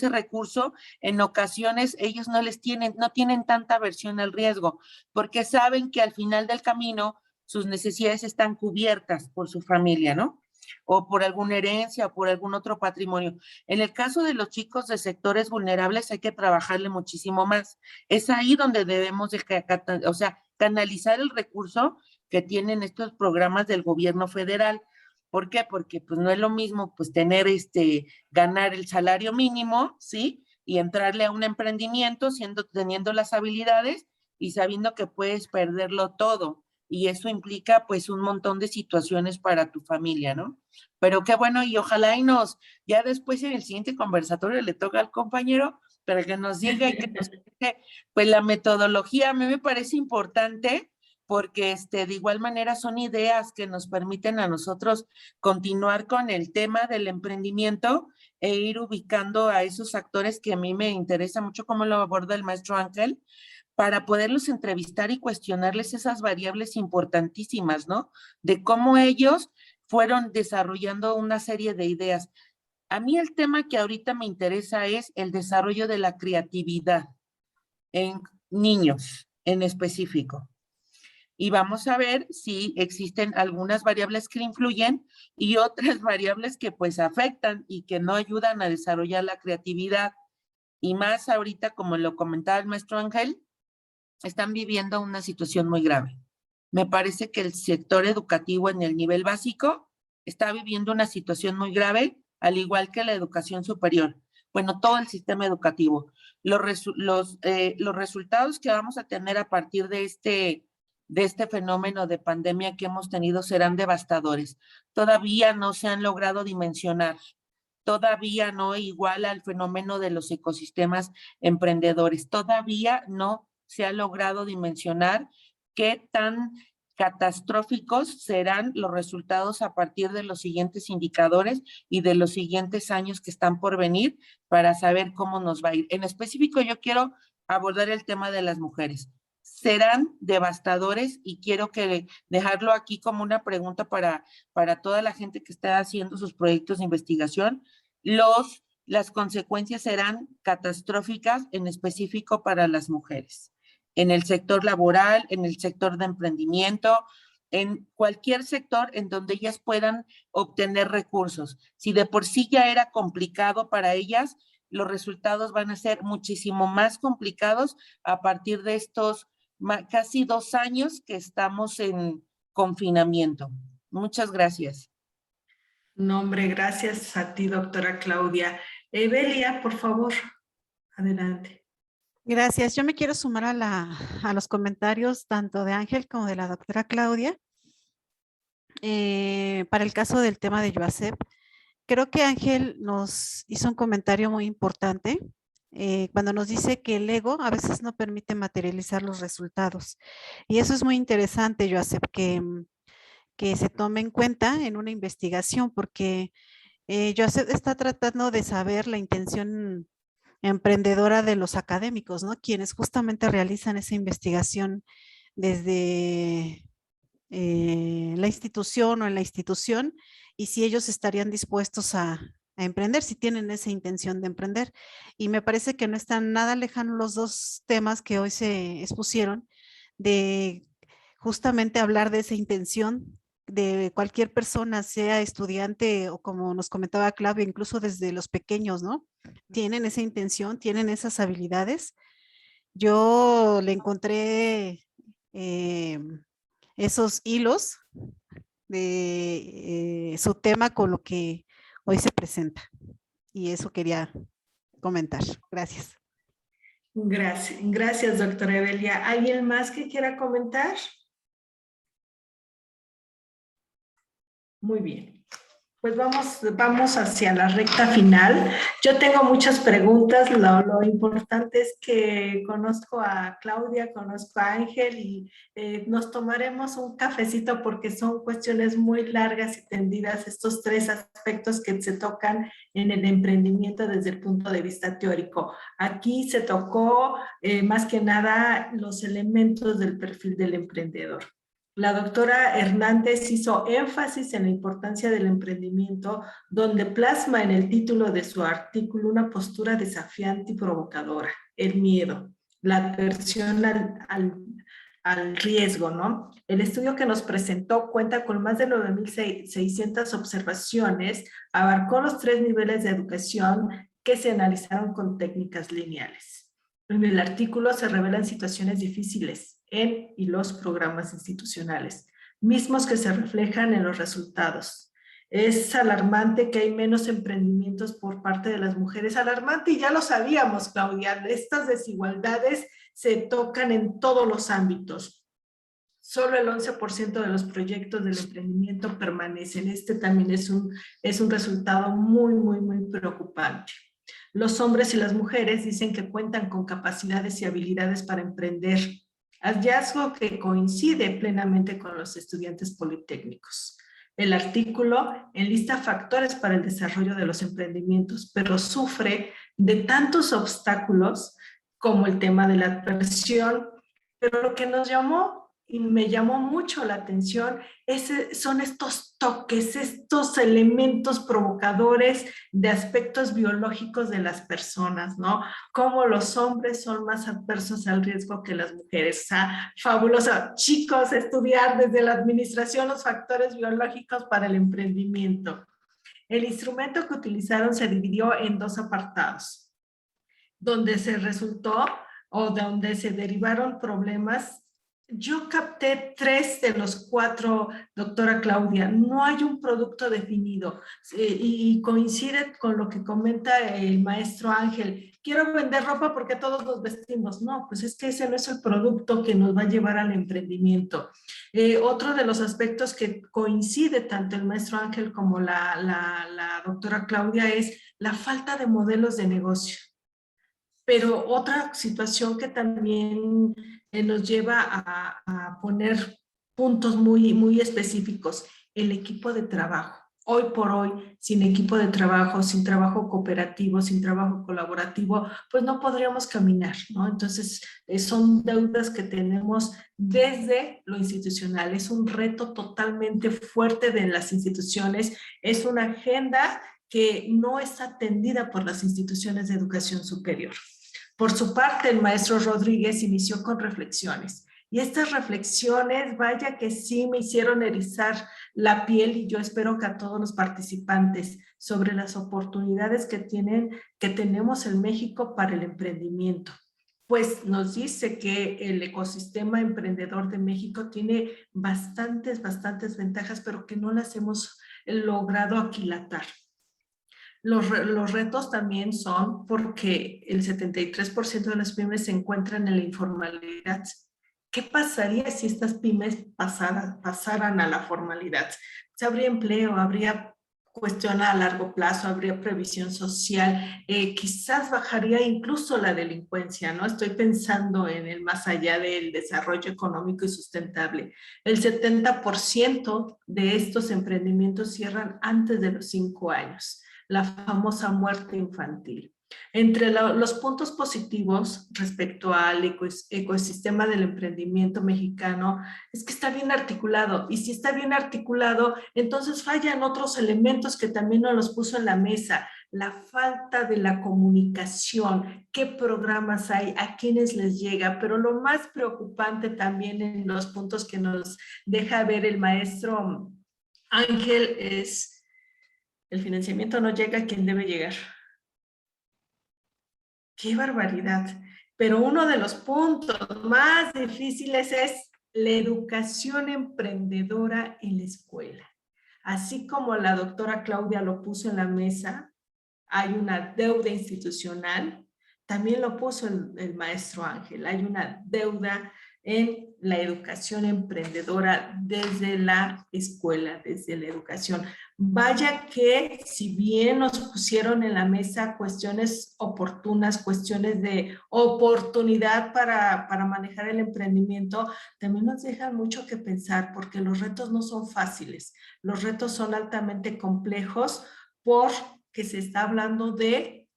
recurso, en ocasiones ellos no tienen tanta aversión al riesgo porque saben que al final del camino sus necesidades están cubiertas por su familia, ¿no? O por alguna herencia o por algún otro patrimonio. En el caso de los chicos de sectores vulnerables hay que trabajarle muchísimo más. Es ahí donde debemos canalizar el recurso que tienen estos programas del gobierno federal. ¿Por qué? Porque pues no es lo mismo pues ganar el salario mínimo, ¿sí? Y entrarle a un emprendimiento teniendo las habilidades y sabiendo que puedes perderlo todo. Y eso implica pues un montón de situaciones para tu familia, ¿no? Pero qué bueno y ojalá ya después en el siguiente conversatorio le toca al compañero para que nos diga y que nos diga, pues la metodología a mí me parece importante porque de igual manera son ideas que nos permiten a nosotros continuar con el tema del emprendimiento e ir ubicando a esos actores que a mí me interesa mucho cómo lo aborda el maestro Ángel, para poderlos entrevistar y cuestionarles esas variables importantísimas, ¿no? De cómo ellos fueron desarrollando una serie de ideas. A mí el tema que ahorita me interesa es el desarrollo de la creatividad en niños en específico. Y vamos a ver si existen algunas variables que influyen y otras variables que pues afectan y que no ayudan a desarrollar la creatividad. Y más ahorita, como lo comentaba el maestro Ángel, están viviendo una situación muy grave. Me parece que el sector educativo en el nivel básico está viviendo una situación muy grave, al igual que la educación superior. Bueno, todo el sistema educativo. Los resultados que vamos a tener a partir de este fenómeno de pandemia que hemos tenido serán devastadores. Todavía no se han logrado dimensionar, todavía no igual al fenómeno de los ecosistemas emprendedores, todavía no se ha logrado dimensionar qué tan catastróficos serán los resultados a partir de los siguientes indicadores y de los siguientes años que están por venir para saber cómo nos va a ir. En específico, yo quiero abordar el tema de las mujeres. Serán devastadores y quiero dejarlo aquí como una pregunta para toda la gente que está haciendo sus proyectos de investigación. Las consecuencias serán catastróficas, en específico para las mujeres, en el sector laboral, en el sector de emprendimiento, en cualquier sector en donde ellas puedan obtener recursos. Si de por sí ya era complicado para ellas, los resultados van a ser muchísimo más complicados a partir de estos casi 2 años que estamos en confinamiento. Muchas gracias. No, hombre, gracias a ti, doctora Claudia. Evelia, por favor, adelante. Gracias. Yo me quiero sumar a los comentarios tanto de Ángel como de la doctora Claudia. Para el caso del tema de Yoasep, creo que Ángel nos hizo un comentario muy importante cuando nos dice que el ego a veces no permite materializar los resultados. Y eso es muy interesante, Yoasep, que se tome en cuenta en una investigación, porque Yoasep está tratando de saber la intención emprendedora de los académicos, ¿no? Quienes justamente realizan esa investigación desde la institución o en la institución, y si ellos estarían dispuestos a emprender, si tienen esa intención de emprender. Y me parece que no están nada lejanos los dos temas que hoy se expusieron, de justamente hablar de esa intención de cualquier persona, sea estudiante o como nos comentaba Claudia, incluso desde los pequeños, ¿no? Tienen esa intención, tienen esas habilidades. Yo le encontré esos hilos de su tema con lo que hoy se presenta. Y eso quería comentar. Gracias. Gracias, doctora Evelia. ¿Alguien más que quiera comentar? Muy bien. Pues vamos hacia la recta final. Yo tengo muchas preguntas. Lo importante es que conozco a Claudia, conozco a Ángel y nos tomaremos un cafecito porque son cuestiones muy largas y tendidas estos 3 aspectos que se tocan en el emprendimiento desde el punto de vista teórico. Aquí se tocó más que nada los elementos del perfil del emprendedor. La doctora Hernández hizo énfasis en la importancia del emprendimiento, donde plasma en el título de su artículo una postura desafiante y provocadora, el miedo, la aversión al riesgo, ¿no? El estudio que nos presentó cuenta con más de 9,600 observaciones, abarcó los 3 niveles de educación que se analizaron con técnicas lineales. En el artículo se revelan situaciones difíciles en y los programas institucionales, mismos que se reflejan en los resultados. Es alarmante que hay menos emprendimientos por parte de las mujeres. Alarmante, y ya lo sabíamos, Claudia, estas desigualdades se tocan en todos los ámbitos. Solo el 11% de los proyectos del emprendimiento permanecen. Este también es un resultado muy, muy, muy preocupante. Los hombres y las mujeres dicen que cuentan con capacidades y habilidades para emprender, hallazgo que coincide plenamente con los estudiantes politécnicos. El artículo enlista factores para el desarrollo de los emprendimientos, pero sufre de tantos obstáculos como el tema de la adversión. Pero lo que nos llamó y me llamó mucho la atención son estos toques, estos elementos provocadores de aspectos biológicos de las personas, ¿no? Cómo los hombres son más adversos al riesgo que las mujeres. O sea, fabuloso. Chicos, estudiar desde la administración los factores biológicos para el emprendimiento. El instrumento que utilizaron se dividió en 2 apartados, donde se resultó o donde se derivaron problemas Yo capté 3 de los 4, doctora Claudia. No hay un producto definido y coincide con lo que comenta el maestro Ángel. Quiero vender ropa porque todos nos vestimos. No, pues es que ese no es el producto que nos va a llevar al emprendimiento. Otro de los aspectos que coincide tanto el maestro Ángel como la doctora Claudia es la falta de modelos de negocio. Pero otra situación que también nos lleva a poner puntos muy específicos, el equipo de trabajo. Hoy por hoy, sin equipo de trabajo, sin trabajo cooperativo, sin trabajo colaborativo, pues no podríamos caminar, ¿no? Entonces, son deudas que tenemos desde lo institucional. Es un reto totalmente fuerte de las instituciones, es una agenda que no es atendida por las instituciones de educación superior. Por su parte, el maestro Rodríguez inició con reflexiones. Y estas reflexiones, vaya que sí me hicieron erizar la piel y yo espero que a todos los participantes sobre las oportunidades que tenemos en México para el emprendimiento. Pues nos dice que el ecosistema emprendedor de México tiene bastantes ventajas, pero que no las hemos logrado aquilatar. Los retos también son porque el 73% de las pymes se encuentran en la informalidad. ¿Qué pasaría si estas pymes pasaran a la formalidad? Pues habría empleo, habría cuestión a largo plazo, habría previsión social, quizás bajaría incluso la delincuencia, ¿no? Estoy pensando en el más allá del desarrollo económico y sustentable. El 70% de estos emprendimientos cierran antes de los 5 años. La famosa muerte infantil. Entre los puntos positivos respecto al ecosistema del emprendimiento mexicano es que está bien articulado, y si está bien articulado, entonces fallan otros elementos que también nos los puso en la mesa. La falta de la comunicación, qué programas hay, a quiénes les llega, pero lo más preocupante también en los puntos que nos deja ver el maestro Ángel es el financiamiento no llega a quien debe llegar. ¡Qué barbaridad! Pero uno de los puntos más difíciles es la educación emprendedora en la escuela. Así como la doctora Claudia lo puso en la mesa, hay una deuda institucional, también lo puso el maestro Ángel, hay una deuda en la educación emprendedora desde la escuela, desde la educación. Vaya que si bien nos pusieron en la mesa cuestiones oportunas, cuestiones de oportunidad para manejar el emprendimiento, también nos dejan mucho que pensar porque los retos no son fáciles, los retos son altamente complejos porque se está hablando de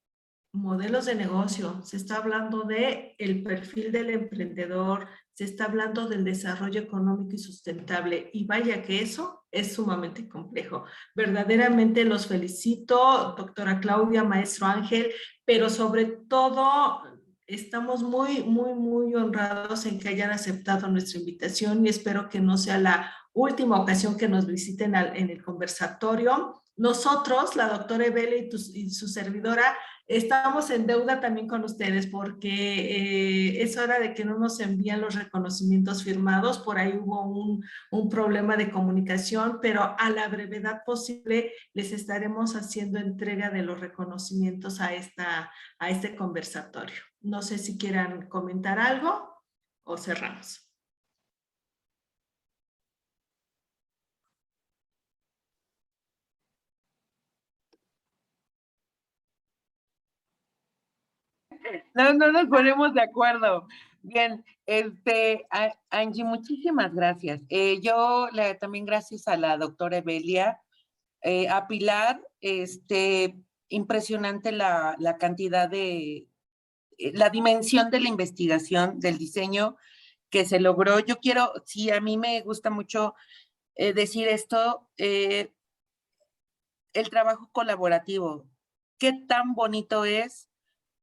modelos de negocio, se está hablando de el perfil del emprendedor, se está hablando del desarrollo económico y sustentable, y vaya que eso es sumamente complejo. Verdaderamente los felicito, doctora Claudia, maestro Ángel, pero sobre todo estamos muy honrados en que hayan aceptado nuestra invitación y espero que no sea la última ocasión que nos visiten en el conversatorio. Nosotros, la doctora Evelia y su servidora, estamos en deuda también con ustedes porque es hora de que no nos envían los reconocimientos firmados. Por ahí hubo un problema de comunicación, pero a la brevedad posible les estaremos haciendo entrega de los reconocimientos a este conversatorio. No sé si quieran comentar algo o cerramos. No nos ponemos de acuerdo. Bien, Angie, muchísimas gracias. También gracias a la doctora Evelia, a Pilar, impresionante la cantidad de, la dimensión de la investigación, del diseño que se logró. Yo quiero, sí, a mí me gusta mucho decir esto, el trabajo colaborativo. ¿Qué tan bonito es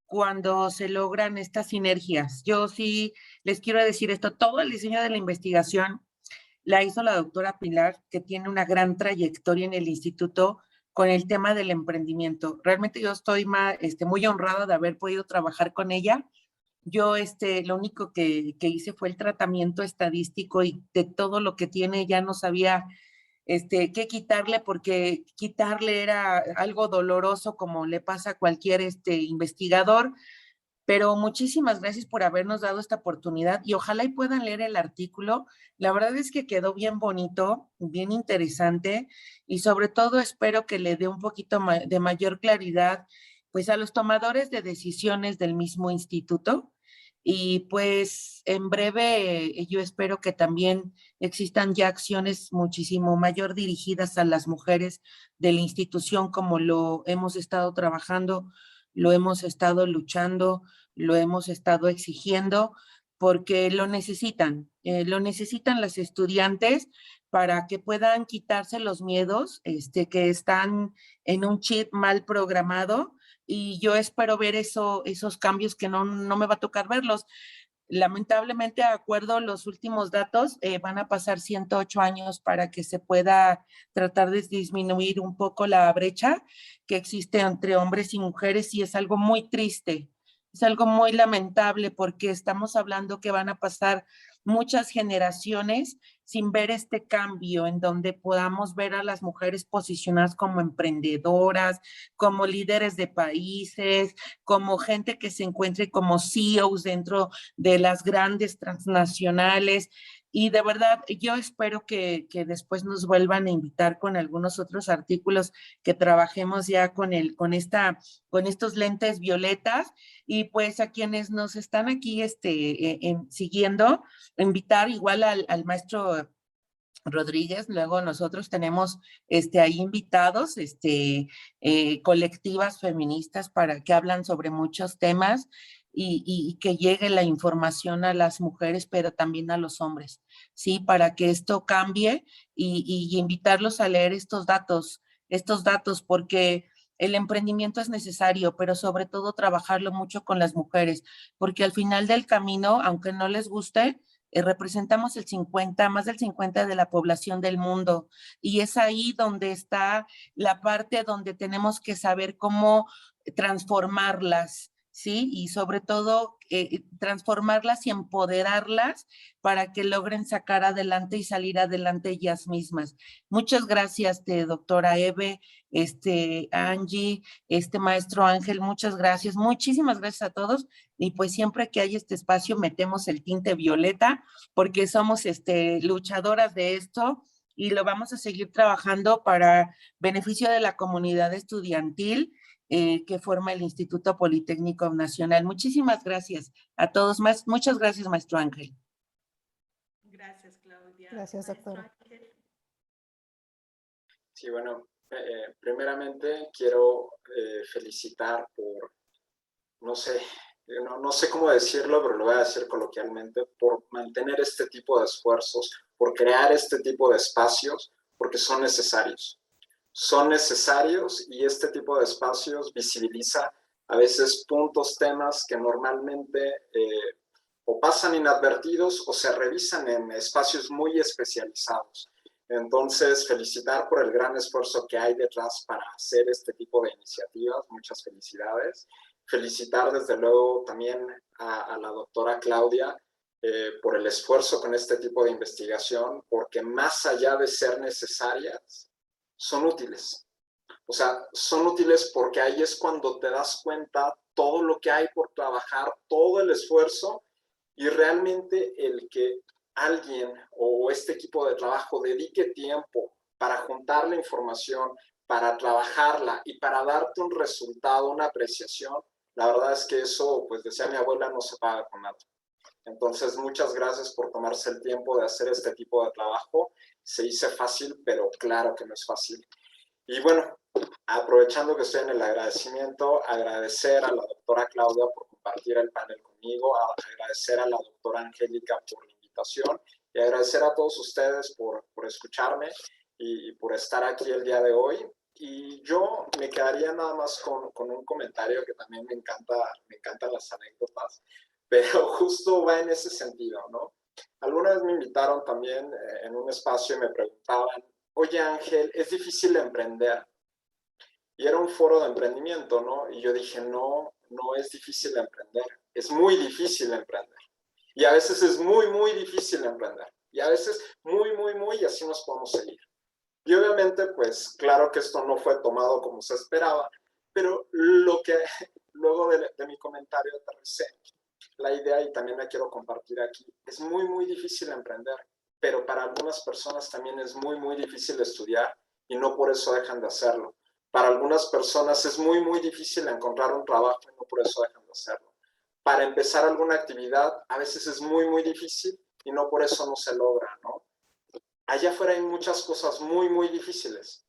cuando se logran estas sinergias? Yo sí les quiero decir esto, todo el diseño de la investigación la hizo la doctora Pilar, que tiene una gran trayectoria en el instituto con el tema del emprendimiento. Realmente yo estoy muy honrada de haber podido trabajar con ella. Yo lo único que hice fue el tratamiento estadístico y de todo lo que tiene ya no sabía qué quitarle, porque quitarle era algo doloroso como le pasa a cualquier investigador. Pero muchísimas gracias por habernos dado esta oportunidad y ojalá y puedan leer el artículo. La verdad es que quedó bien bonito, bien interesante y sobre todo espero que le dé un poquito de mayor claridad pues a los tomadores de decisiones del mismo instituto. Y pues en breve yo espero que también existan ya acciones muchísimo mayor dirigidas a las mujeres de la institución como lo hemos estado trabajando, lo hemos estado luchando, lo hemos estado exigiendo porque lo necesitan las estudiantes para que puedan quitarse los miedos que están en un chip mal programado y yo espero ver esos cambios que no me va a tocar verlos. Lamentablemente, de acuerdo a los últimos datos, van a pasar 108 años para que se pueda tratar de disminuir un poco la brecha que existe entre hombres y mujeres y es algo muy triste, es algo muy lamentable porque estamos hablando que van a pasar muchas generaciones sin ver este cambio en donde podamos ver a las mujeres posicionadas como emprendedoras, como líderes de países, como gente que se encuentre como CEOs dentro de las grandes transnacionales. Y de verdad, yo espero que después nos vuelvan a invitar con algunos otros artículos que trabajemos ya con estos lentes violetas. Y pues a quienes nos están aquí siguiendo, invitar igual al maestro Rodríguez, luego nosotros tenemos ahí invitados, colectivas feministas para que hablan sobre muchos temas y que llegue la información a las mujeres, pero también a los hombres, ¿sí? Para que esto cambie y invitarlos a leer estos datos, porque el emprendimiento es necesario, pero sobre todo trabajarlo mucho con las mujeres, porque al final del camino, aunque no les guste, representamos más del 50% de la población del mundo y es ahí donde está la parte donde tenemos que saber cómo transformarlas, ¿sí? Y sobre todo transformarlas y empoderarlas para que logren sacar adelante y salir adelante ellas mismas. Muchas gracias, doctora Eve, Angie, maestro Ángel, muchas gracias. Muchísimas gracias a todos. Y pues siempre que hay este espacio metemos el tinte violeta porque somos luchadoras de esto y lo vamos a seguir trabajando para beneficio de la comunidad estudiantil que forma el Instituto Politécnico Nacional. Muchísimas gracias a todos. Muchas gracias, maestro Ángel. Gracias, Claudia. Gracias, doctora. Sí, bueno, primeramente quiero felicitar por, no sé cómo decirlo, pero lo voy a decir coloquialmente, por mantener este tipo de esfuerzos, por crear este tipo de espacios, porque son necesarios. Son necesarios y este tipo de espacios visibiliza a veces puntos, temas que normalmente o pasan inadvertidos o se revisan en espacios muy especializados. Entonces, felicitar por el gran esfuerzo que hay detrás para hacer este tipo de iniciativas. Muchas felicidades. Felicitar desde luego también a la doctora Claudia por el esfuerzo con este tipo de investigación, porque más allá de ser necesarias, son útiles. O sea, son útiles porque ahí es cuando te das cuenta todo lo que hay por trabajar, todo el esfuerzo y realmente el que alguien o este equipo de trabajo dedique tiempo para juntar la información, para trabajarla y para darte un resultado, una apreciación, la verdad es que eso, pues decía mi abuela, no se paga con nada. Entonces, muchas gracias por tomarse el tiempo de hacer este tipo de trabajo. Se dice fácil, pero claro que no es fácil. Y bueno, aprovechando que estoy en el agradecimiento, agradecer a la doctora Claudia por compartir el panel conmigo, agradecer a la doctora Angélica por la invitación y agradecer a todos ustedes por escucharme y por estar aquí el día de hoy. Y yo me quedaría nada más con un comentario que también me encantan las anécdotas, pero justo va en ese sentido, ¿no? Alguna vez me invitaron también en un espacio y me preguntaban, oye Ángel, ¿es difícil emprender? Y era un foro de emprendimiento, ¿no? Y yo dije, no, no es difícil emprender, es muy difícil emprender. Y a veces es muy, muy difícil emprender. Y a veces muy, y así nos podemos seguir. Y obviamente, pues, claro que esto no fue tomado como se esperaba, pero lo que luego de mi comentario aterricé, la idea, y también la quiero compartir aquí, es muy, muy difícil emprender, pero para algunas personas también es muy, muy difícil estudiar y no por eso dejan de hacerlo. Para algunas personas es muy, muy difícil encontrar un trabajo y no por eso dejan de hacerlo. Para empezar alguna actividad a veces es muy, muy difícil y no por eso no se logra, ¿no? Allá afuera hay muchas cosas muy, muy difíciles,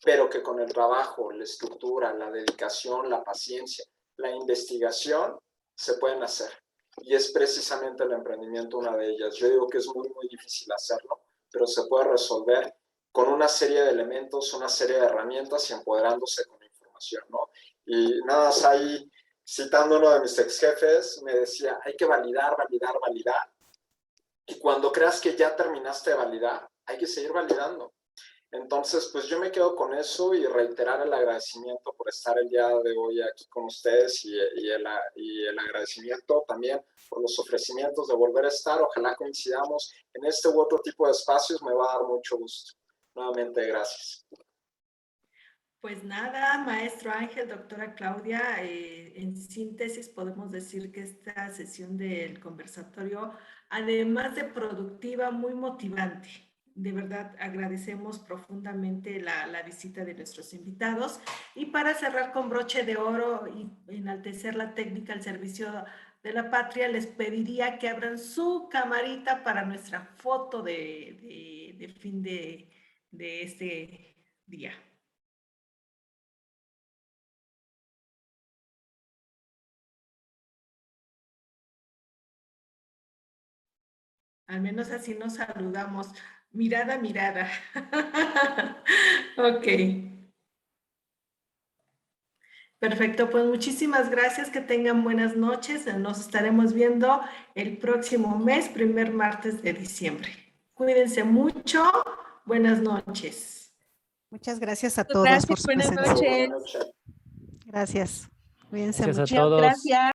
pero que con el trabajo, la estructura, la dedicación, la paciencia, la investigación, se pueden hacer. Y es precisamente el emprendimiento una de ellas. Yo digo que es muy, muy difícil hacerlo, pero se puede resolver con una serie de elementos, una serie de herramientas y empoderándose con la información, ¿no? Y nada más ahí, citando uno de mis ex jefes, me decía, hay que validar, validar, validar. Y cuando creas que ya terminaste de validar, hay que seguir validando. Entonces, pues yo me quedo con eso y reiterar el agradecimiento por estar el día de hoy aquí con ustedes y el agradecimiento también por los ofrecimientos de volver a estar. Ojalá coincidamos en este u otro tipo de espacios, me va a dar mucho gusto. Nuevamente, gracias. Pues nada, maestro Ángel, doctora Claudia, en síntesis podemos decir que esta sesión del conversatorio, además de productiva, muy motivante. De verdad, agradecemos profundamente la visita de nuestros invitados. Y para cerrar con broche de oro y enaltecer la técnica al servicio de la patria, les pediría que abran su camarita para nuestra foto de fin de este día. Al menos así nos saludamos, mirada a mirada. Ok. Perfecto, pues muchísimas gracias, que tengan buenas noches. Nos estaremos viendo el próximo mes, primer martes de diciembre. Cuídense mucho, buenas noches. Muchas gracias a todos por su presencia. Buenas noches. Gracias. Cuídense Gracias mucho. a todos. Gracias.